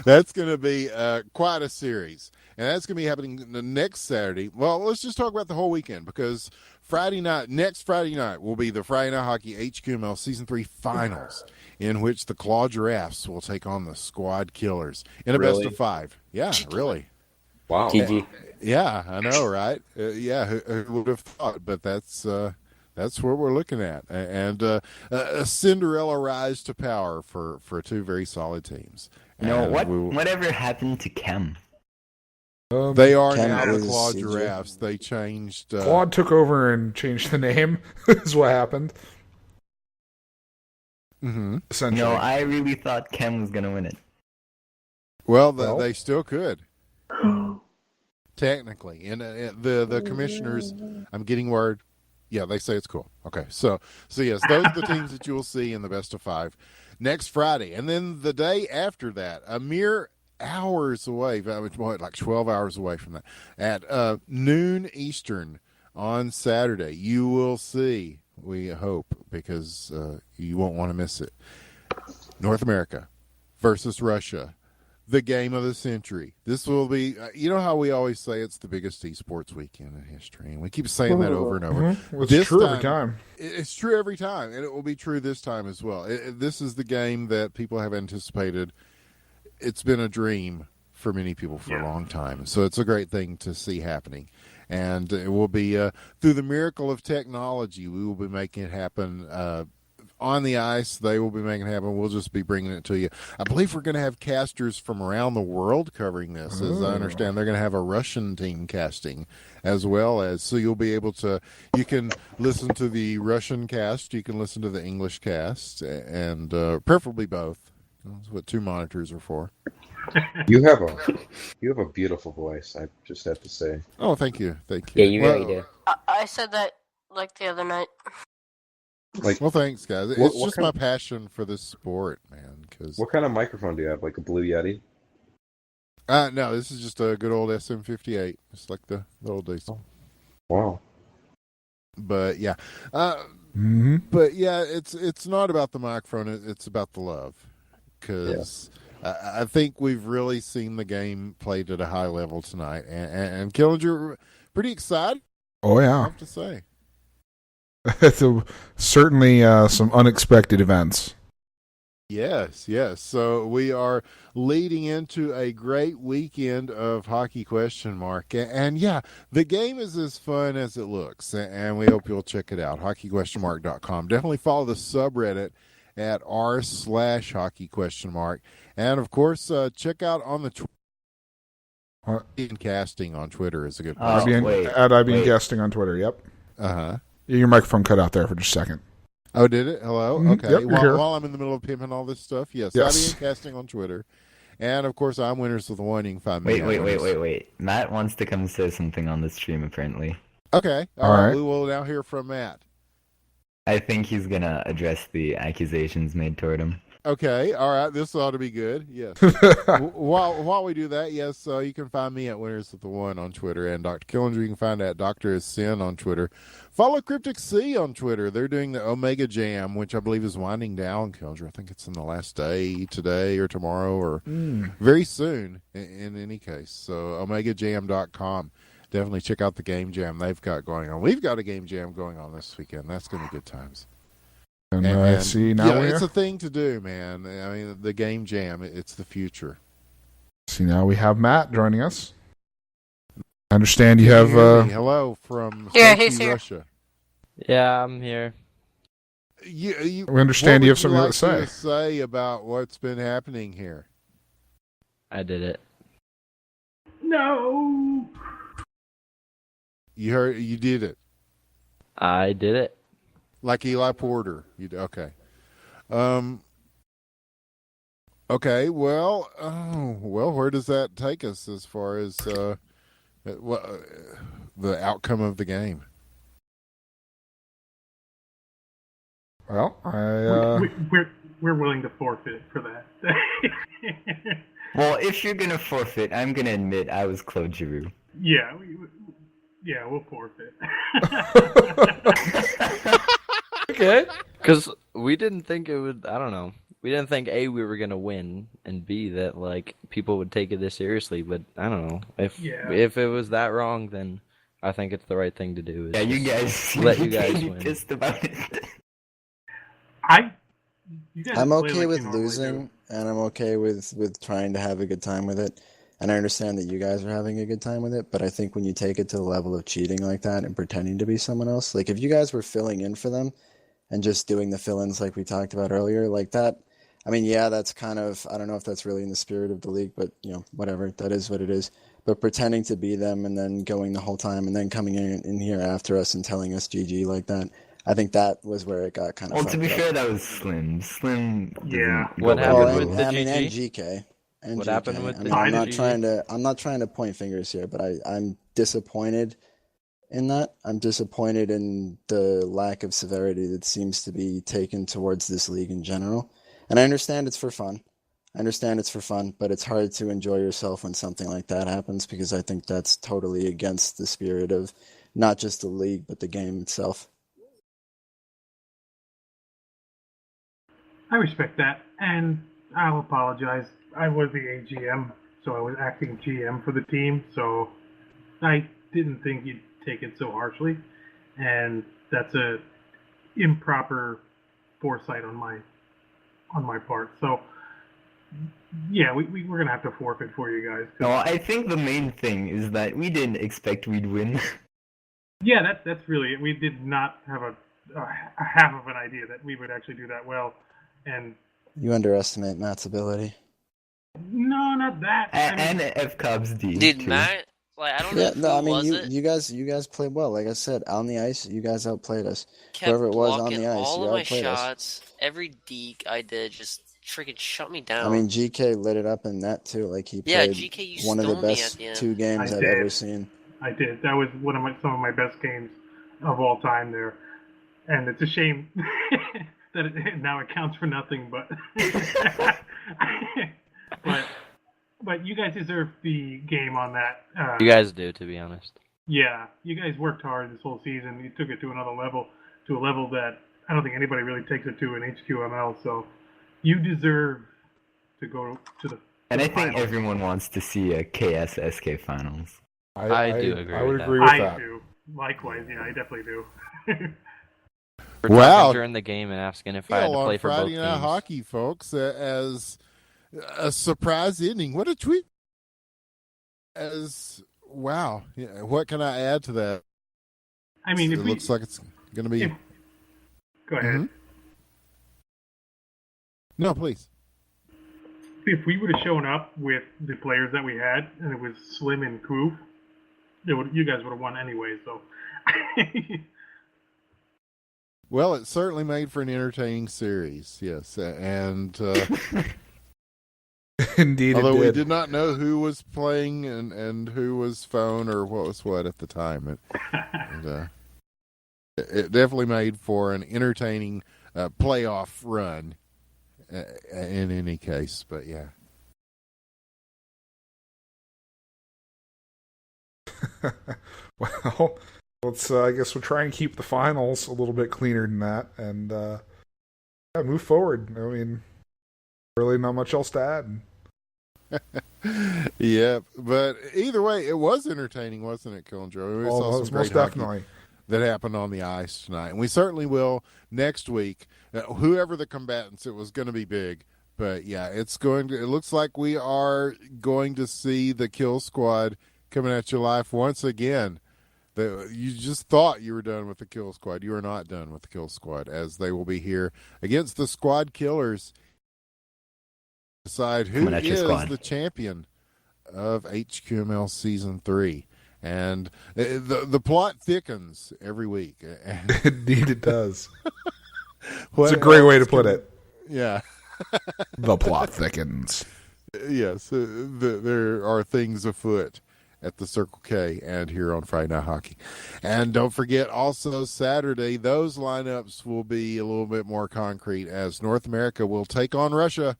That's going to be quite a series. And that's going to be happening the next Saturday. Well, let's just talk about the whole weekend because next Friday night will be the Friday Night Hockey HQML Season 3 Finals in which the Claw Giraffes will take on the Squad Killers in a Really? best of 5. Yeah, really. Wow. GG. Yeah, I know, right? Who would have thought? But that's what we're looking at, and a Cinderella rise to power for two very solid teams. Whatever happened to Chem? They are Chem now the is Claw CG. Giraffes. They changed. Claude took over and changed the name, is what happened. Mm-hmm. Essentially. No, I really thought Chem was gonna win it. Well, Well. they still could. Technically, and the commissioners, I'm getting word. Yeah, they say it's cool. Okay, so yes, those are the teams that you'll see in the best of 5 next Friday, and then the day after that, a mere hours away, like 12 hours away from that, at noon Eastern on Saturday, you will see. We hope because you won't want to miss it. North America versus Russia. The game of the century. This will be, you know how we always say it's the biggest esports weekend in history, and we keep saying that over and over. Mm-hmm. It's true every time. It's true every time, and it will be true this time as well. This is the game that people have anticipated. It's been a dream for many people for a long time, so it's a great thing to see happening. And it will be, through the miracle of technology, we will be making it happen on the ice. They will be making it happen. We'll just be bringing it to you. I believe we're going to have casters from around the world covering this. As I understand, they're going to have a Russian team casting as well as, so you'll be able to, you can listen to the Russian cast, you can listen to the English cast, and preferably both. That's what 2 monitors are for. You have a beautiful voice. I just have to say. Oh, thank you. Yeah, you really do. I said that like the other night. Well, thanks, guys. It's what just my passion for this sport, man. What kind of microphone do you have? Like a Blue Yeti? No, this is just a good old SM58. It's like the old days. Wow. But yeah, Mm-hmm. but yeah, it's not about the microphone. It's about the love, because I think we've really seen the game played at a high level tonight, and Killinger, pretty excited. Oh I yeah, have to say. certainly some unexpected events. Yes. So we are leading into a great weekend of hockey ? And yeah, the game is as fun as it looks, and we hope you'll check it out. hockey?mark.com. Definitely follow the subreddit at r/hockey ? And of course, check out on the casting on Twitter is a good place. IBN Guesting on Twitter. Yep. Your microphone cut out there for just a second. Oh, did it? Hello? Mm-hmm. Okay. Yep, you're here. While I'm in the middle of pimping all this stuff, yes. IBN Casting on Twitter. And, of course, I'm Winners with the One. You can find me. Wait. Matt wants to come say something on the stream, apparently. Okay. All All right. right. We will now hear from Matt. I think he's gonna address the accusations made toward him. Okay. All right. This ought to be good. Yes. While we do that, yes, you can find me at Winners with the One on Twitter, and Dr. Killinger you can find at Dr. is Sin on Twitter. Follow Cryptic C on Twitter. They're doing the Omega Jam, which I believe is winding down, Killinger. I think it's in the last day, today or tomorrow, or very soon in any case. So OmegaJam.com. Definitely check out the game jam they've got going on. We've got a game jam going on this weekend. That's going to be good times. And I see now it's a thing to do, man. I mean, the game jam, it's the future. See, now we have Matt joining us. I understand you Can have... hear me? Hello from he's here. Russia. Yeah, I'm here. We understand you have something to say. What would you like to say about what's been happening here? I did it. No. You did it. I did it. Like Eli Porter. Okay. Okay, well, where does that take us as far as the outcome of the game? Well, we're willing to forfeit for that. Well, if you're gonna forfeit, I'm gonna admit I was Claude Giroux. Yeah, we'll forfeit. Okay. Because we didn't think it would. I don't know. We didn't think A, we were gonna win, and B, that like people would take it this seriously. But I don't know if it was that wrong, then I think it's the right thing to do. Yeah, you guys let you guys win. Pissed about it. I'm okay with losing, and I'm okay with trying to have a good time with it. And I understand that you guys are having a good time with it, but I think when you take it to the level of cheating like that and pretending to be someone else, like if you guys were filling in for them and just doing the fill-ins like we talked about earlier, like that, I mean, yeah, that's kind of, I don't know if that's really in the spirit of the league, but, whatever, that is what it is. But pretending to be them and then going the whole time and then coming in here after us and telling us GG like that, I think that was where it got kind of Well, to be fair, that was Slim. Yeah. What happened with the GG? And GK. And what GK. happened with the I'm GG? not trying to point fingers here, but I'm disappointed in that. I'm disappointed in the lack of severity that seems to be taken towards this league in general. And I understand it's for fun. But it's hard to enjoy yourself when something like that happens, because I think that's totally against the spirit of not just the league, but the game itself. I respect that, and I'll apologize. I was the AGM, so I was acting GM for the team, so I didn't think you'd take it so harshly, and that's a improper foresight on my part. So yeah, we're gonna have to forfeit for you guys. No, I think the main thing is that we didn't expect we'd win. Yeah, that's really it. We did not have a half of an idea that we would actually do that well, and You underestimate Matt's ability. no, not that. And FCOB's D. Dude, too. Matt, like I don't know who was it. you guys played well. Like I said, on the ice, you guys outplayed us. Kept Whoever it was on blocking the ice, all you of my outplayed us. shots. Every deke I did just freaking shut me down. I mean, GK lit it up in net too. Like he Yeah, played GK, you one of the stoned me at best the end. 2 games I I've did. ever seen. I did. That was some of my best games of all time there, and it's a shame that now it counts for nothing. But but you guys deserve the game on that. You guys do, to be honest. Yeah, you guys worked hard this whole season. You took it to another level, to a level that I don't think anybody really takes it to in HQML. So you deserve to go to the. And I think finals. everyone wants to see a KS-SK finals. I do agree I would with agree that. with that. I do. Likewise, yeah, I definitely do. For Wow. talking during the game and asking if I had to play On for both Friday Night teams. Hockey, folks, as a surprise ending. What a tweet! Wow, yeah, what can I add to that? I mean, It looks like it's going to be. Go ahead. Mhm. No, please. If we would have shown up with the players that we had, and it was Slim and Koof, you guys would have won anyway. So, Well, it certainly made for an entertaining series, yes, and Indeed, Although it we did. did not know who was playing and who was phone or what was what at the time. It definitely made for an entertaining playoff run in any case. But yeah. Well, let's. I guess we'll try and keep the finals a little bit cleaner than that, and move forward. I mean, really, not much else to add. Yeah, but either way, it was entertaining, wasn't it, Killendrew? We saw some great most definitely that happened on the ice tonight, and we certainly will next week. Whoever the combatants, it was going to be big. But yeah, it looks like we are going to see the Kill Squad coming at your life once again. You just thought you were done with the Kill Squad. You are not done with the Kill Squad, as they will be here against the Squad Killers. Decide who is the champion of HQML Season 3. And the plot thickens every week. Indeed it does. It's a great way to put it. Yeah. The plot thickens. Yes, there are things afoot at the Circle K and here on Friday Night Hockey. And don't forget, also Saturday, those lineups will be a little bit more concrete as North America will take on Russia.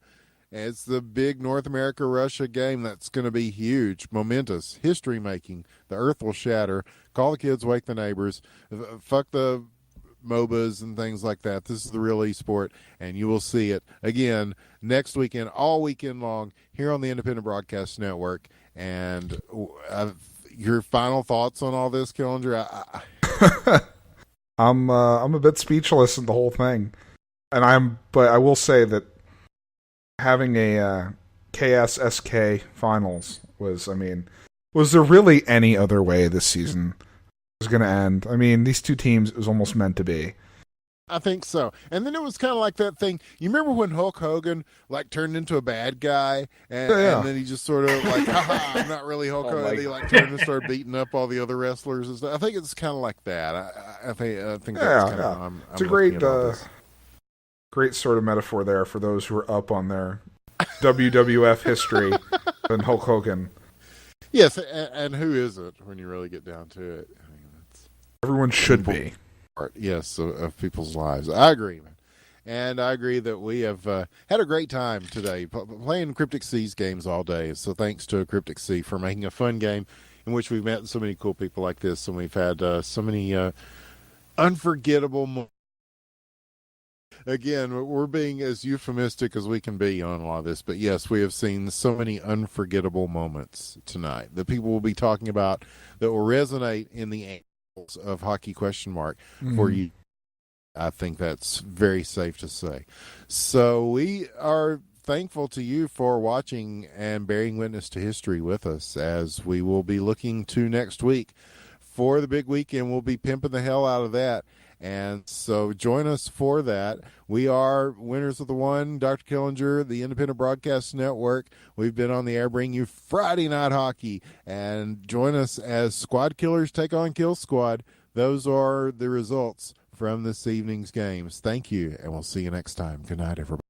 It's the big North America-Russia game that's going to be huge, momentous, history-making. The earth will shatter. Call the kids, wake the neighbors. Fuck the MOBAs and things like that. This is the real esport, and you will see it again next weekend, all weekend long, here on the Independent Broadcast Network. And your final thoughts on all this, Killendrew? I'm a bit speechless in the whole thing, but I will say that having a KSSK finals was there really any other way this season was going to end? I mean, these two teams, it was almost meant to be. I think so. And then it was kind of like that thing. You remember when Hulk Hogan turned into a bad guy, and then he just sort of haha, I'm not really Hulk Hogan. He turned and started beating up all the other wrestlers and stuff. I think it's kind of like that. I think that's kind of. It's a great sort of metaphor there for those who are up on their WWF history than Hulk Hogan. Yes, and who isn't when you really get down to it? Everyone should be. Yes, of people's lives. I agree, man. And I agree that we have had a great time today playing Cryptic Seas games all day. So thanks to Cryptic Sea for making a fun game in which we've met so many cool people like this, and we've had so many unforgettable moments. Again, we're being as euphemistic as we can be on a lot of this, but yes, we have seen so many unforgettable moments tonight that people will be talking about that will resonate in the annals of Hockey ? For you. I think that's very safe to say. So we are thankful to you for watching and bearing witness to history with us, as we will be looking to next week for the big weekend. We'll be pimping the hell out of that. And so join us for that. We are winners of the one, Dr. Killendrew, the Independent Broadcast Network. We've been on the air bringing you Friday Night Hockey. And join us as Squad Killers take on Kill Squad. Those are the results from this evening's games. Thank you, and we'll see you next time. Good night, everybody.